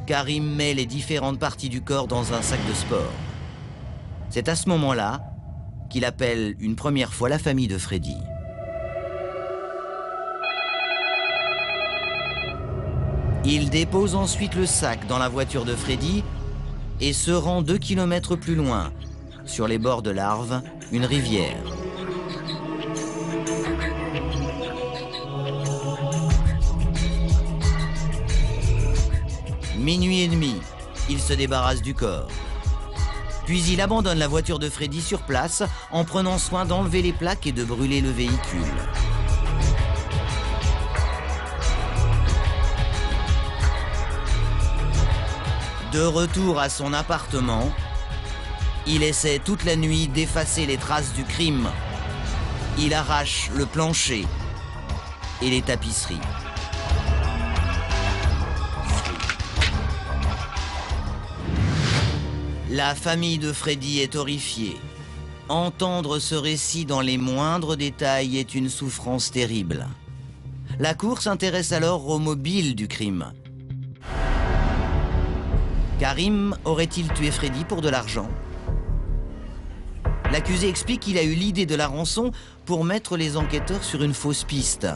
Karim met les différentes parties du corps dans un sac de sport. C'est à ce moment-là qu'il appelle une première fois la famille de Freddy. Il dépose ensuite le sac dans la voiture de Freddy et se rend 2 kilomètres plus loin, sur les bords de l'Arve, une rivière. Minuit et demi, il se débarrasse du corps. Puis il abandonne la voiture de Freddy sur place en prenant soin d'enlever les plaques et de brûler le véhicule. De retour à son appartement, il essaie toute la nuit d'effacer les traces du crime. Il arrache le plancher et les tapisseries. La famille de Freddy est horrifiée. Entendre ce récit dans les moindres détails est une souffrance terrible. La cour s'intéresse alors au mobile du crime. Karim aurait-il tué Freddy pour de l'argent? L'accusé explique qu'il a eu l'idée de la rançon pour mettre les enquêteurs sur une fausse piste.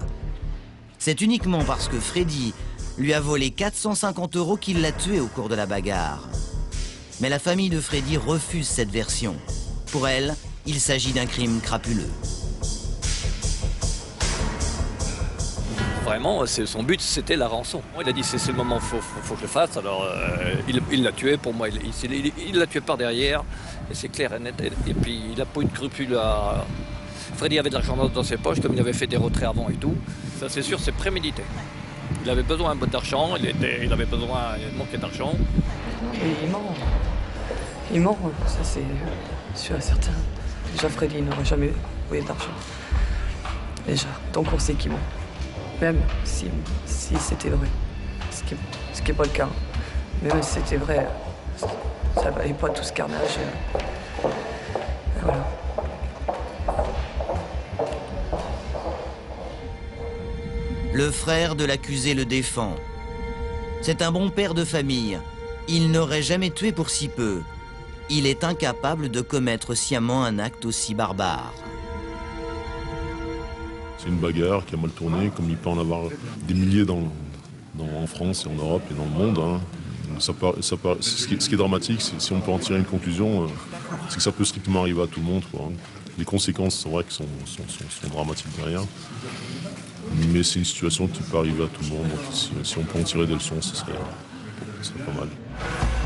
C'est uniquement parce que Freddy lui a volé 450 € qu'il l'a tué au cours de la bagarre. Mais la famille de Freddy refuse cette version. Pour elle, il s'agit d'un crime crapuleux. Vraiment, son but, c'était la rançon. Il a dit, c'est le moment, faut que je le fasse. Alors, il l'a tué, pour moi, il l'a tué par derrière. Et c'est clair et net. Et puis, il n'a pas eu de scrupule à... Freddy avait de l'argent dans ses poches, comme il avait fait des retraits avant et tout. Ça, c'est sûr, c'est prémédité. Il avait besoin d'argent, il avait besoin, il manquait d'argent. Il ment. Il ment, ça c'est sûr et certain. Déjà, Freddy n'aurait jamais volé d'argent. Déjà, donc on sait qu'il ment. Même si c'était vrai. Ce qui n'est pas le cas. Même si c'était vrai, ça ne valait pas tout ce carnage. Voilà. Le frère de l'accusé le défend. C'est un bon père de famille, Il n'aurait jamais tué pour si peu. Il est incapable de commettre sciemment un acte aussi barbare. C'est une bagarre qui a mal tourné, comme il peut en avoir des milliers en France et en Europe et dans le monde. Hein. Ce qui est dramatique, si on peut en tirer une conclusion, c'est que ça peut strictement arriver à tout le monde, quoi. Les conséquences, c'est vrai, qui sont dramatiques derrière. Mais c'est une situation qui peut arriver à tout le monde. Donc si on peut en tirer des leçons, ce serait pas mal.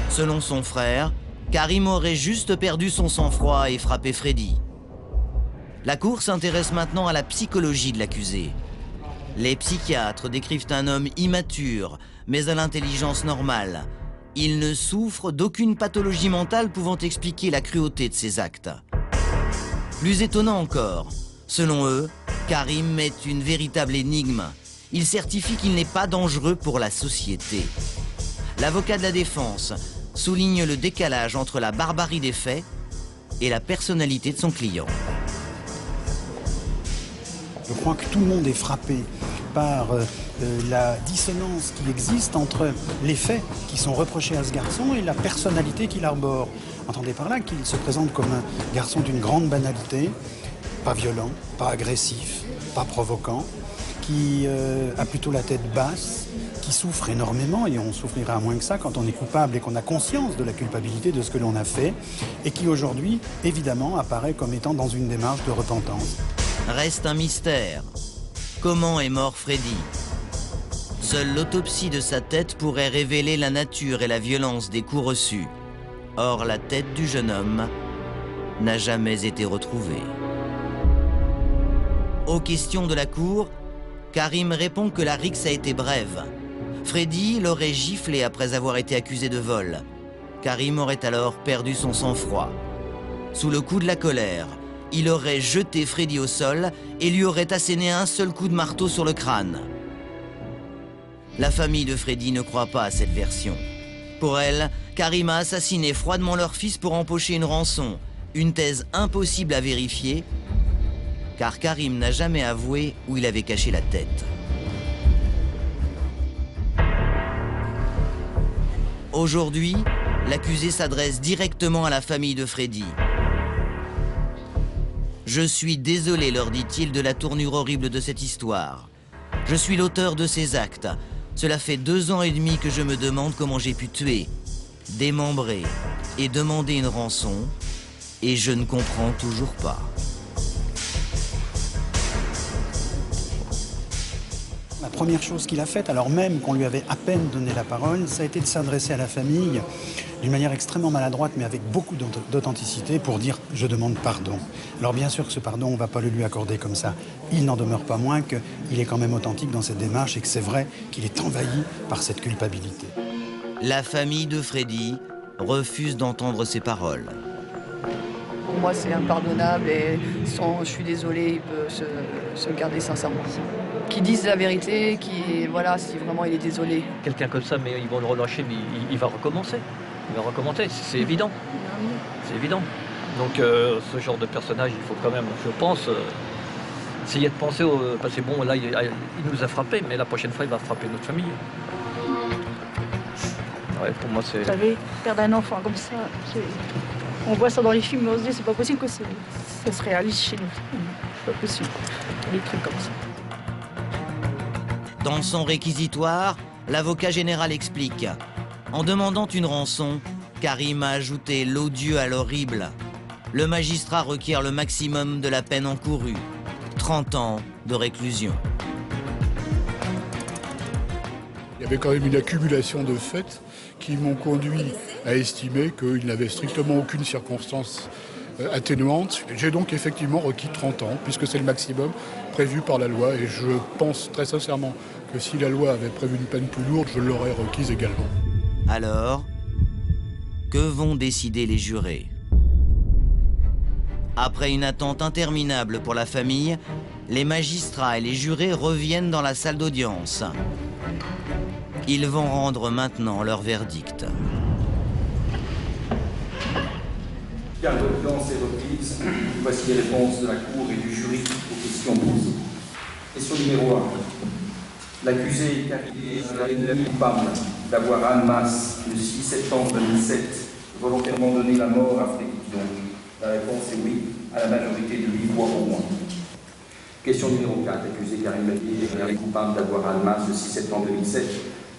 Selon son frère, Karim aurait juste perdu son sang-froid et frappé Freddy. La Cour s'intéresse maintenant à la psychologie de l'accusé. Les psychiatres décrivent un homme immature, mais à l'intelligence normale. Il ne souffre d'aucune pathologie mentale pouvant expliquer la cruauté de ses actes. Plus étonnant encore, selon eux, Karim est une véritable énigme. Il certifie qu'il n'est pas dangereux pour la société. L'avocat de la défense souligne le décalage entre la barbarie des faits et la personnalité de son client. Je crois que tout le monde est frappé par la dissonance qui existe entre les faits qui sont reprochés à ce garçon et la personnalité qu'il arbore. Entendez par là qu'il se présente comme un garçon d'une grande banalité, pas violent, pas agressif, pas provoquant, qui a plutôt la tête basse, qui souffre énormément, et on souffrira moins que ça quand on est coupable et qu'on a conscience de la culpabilité de ce que l'on a fait, et qui aujourd'hui, évidemment, apparaît comme étant dans une démarche de repentance. Reste un mystère. Comment est mort Freddy? Seule l'autopsie de sa tête pourrait révéler la nature et la violence des coups reçus. Or, la tête du jeune homme n'a jamais été retrouvée. Aux questions de la cour, Karim répond que la rixe a été brève. Freddy l'aurait giflé après avoir été accusé de vol. Karim aurait alors perdu son sang-froid. Sous le coup de la colère, il aurait jeté Freddy au sol et lui aurait asséné un seul coup de marteau sur le crâne. La famille de Freddy ne croit pas à cette version. Pour elle, Karim a assassiné froidement leur fils pour empocher une rançon, une thèse impossible à vérifier, car Karim n'a jamais avoué où il avait caché la tête. Aujourd'hui, l'accusé s'adresse directement à la famille de Freddy. « Je suis désolé, leur dit-il, de la tournure horrible de cette histoire. Je suis l'auteur de ces actes. Cela fait 2 ans et demi que je me demande comment j'ai pu tuer, démembrer et demander une rançon, et je ne comprends toujours pas. » La première chose qu'il a faite, alors même qu'on lui avait à peine donné la parole, ça a été de s'adresser à la famille d'une manière extrêmement maladroite, mais avec beaucoup d'authenticité, pour dire « je demande pardon ». Alors bien sûr que ce pardon, on ne va pas le lui accorder comme ça. Il n'en demeure pas moins qu'il est quand même authentique dans cette démarche et que c'est vrai qu'il est envahi par cette culpabilité. La famille de Freddy refuse d'entendre ces paroles. Pour moi, c'est impardonnable et je suis désolée, il peut se garder sincèrement. Qui disent la vérité, voilà, si vraiment il est désolé. Quelqu'un comme ça, mais ils vont le relâcher, mais il va recommencer. Il va recommencer, c'est évident. C'est évident. Donc ce genre de personnage, il faut quand même, je pense, essayer de penser au... Parce que bon, là, il nous a frappés, mais la prochaine fois, il va frapper notre famille. Ouais, pour moi, c'est... Vous savez, perdre un enfant comme ça, on voit ça dans les films, mais on se dit, c'est pas possible que ça se réalise chez nous. C'est pas possible. Des trucs comme ça. Dans son réquisitoire, l'avocat général explique. En demandant une rançon, Karim a ajouté l'odieux à l'horrible. Le magistrat requiert le maximum de la peine encourue, 30 ans de réclusion. Il y avait quand même une accumulation de faits qui m'ont conduit à estimer qu'il n'avait strictement aucune circonstance atténuante. J'ai donc effectivement requis 30 ans, puisque c'est le maximum prévu par la loi, et je pense très sincèrement que si la loi avait prévu une peine plus lourde, je l'aurais requise également. Alors, que vont décider les jurés? Après une attente interminable pour la famille, les magistrats et les jurés reviennent dans la salle d'audience. Ils vont rendre maintenant leur verdict. Bien, l'audience est reprise. Voici les réponses de la Cour et du jury aux questions posées. Question numéro 1. L'accusé est coupable d'avoir en masse, le 6 septembre 2007, volontairement donné la mort à Frédéric Dion? La réponse est oui, à la majorité de 8 voix au moins. Question numéro 4. Accusé Karim Belli est coupable d'avoir en masse, le 6 septembre 2007,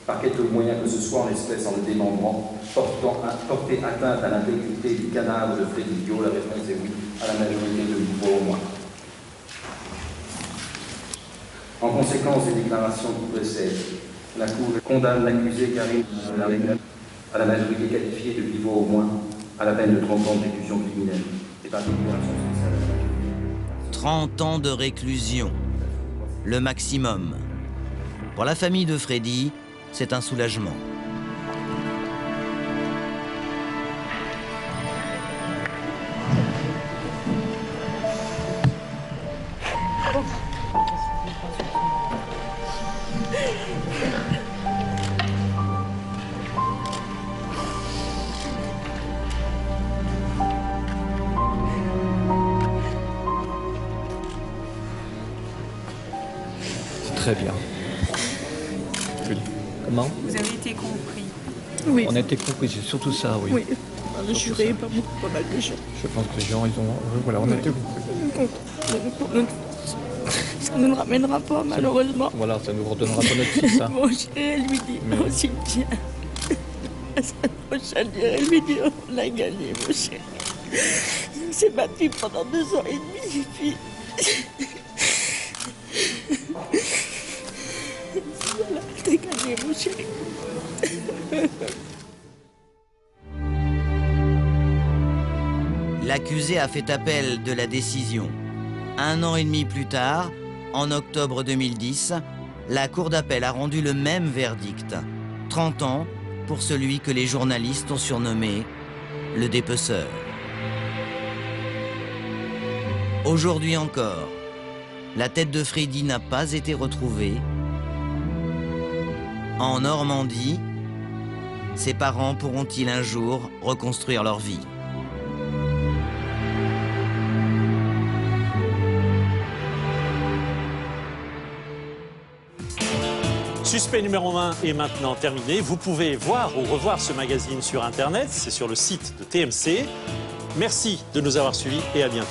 par quelque moyen que ce soit en espèce en le démembrant, porter atteinte à l'intégrité du cadavre de Frédéric Dion. La réponse est oui, à la majorité de 8 voix au moins. En conséquence des déclarations qui précèdent, la Cour condamne l'accusé Karim à la majorité qualifiée de 8 voix au moins, à la peine de 30 ans de réclusion criminelle et par déclaration spéciale. 30 ans de réclusion, le maximum. Pour la famille de Freddy, c'est un soulagement. Très bien. Comment? Vous avez été compris. Oui. On a été compris, c'est surtout ça, oui. Oui, par le juré, pas mal de gens. Je pense que les gens, ils ont... Voilà, on a été compris. Ça ne nous ramènera pas, malheureusement. Voilà, ça nous redonnera pas notre fils, hein. Mon chéri, elle lui dit, au cimetière. La semaine prochaine, elle lui dit, on a gagné, mon chéri. Il s'est battu pendant 2 ans et demi, et puis... Voilà, t'as gagné, mon chéri. L'accusé a fait appel de la décision. 1 an et demi plus tard, en octobre 2010, la Cour d'appel a rendu le même verdict. 30 ans pour celui que les journalistes ont surnommé le dépeceur. Aujourd'hui encore, la tête de Freddy n'a pas été retrouvée. En Normandie, ses parents pourront-ils un jour reconstruire leur vie ? Suspect numéro 1 est maintenant terminé. Vous pouvez voir ou revoir ce magazine sur Internet. C'est sur le site de TMC. Merci de nous avoir suivis et à bientôt.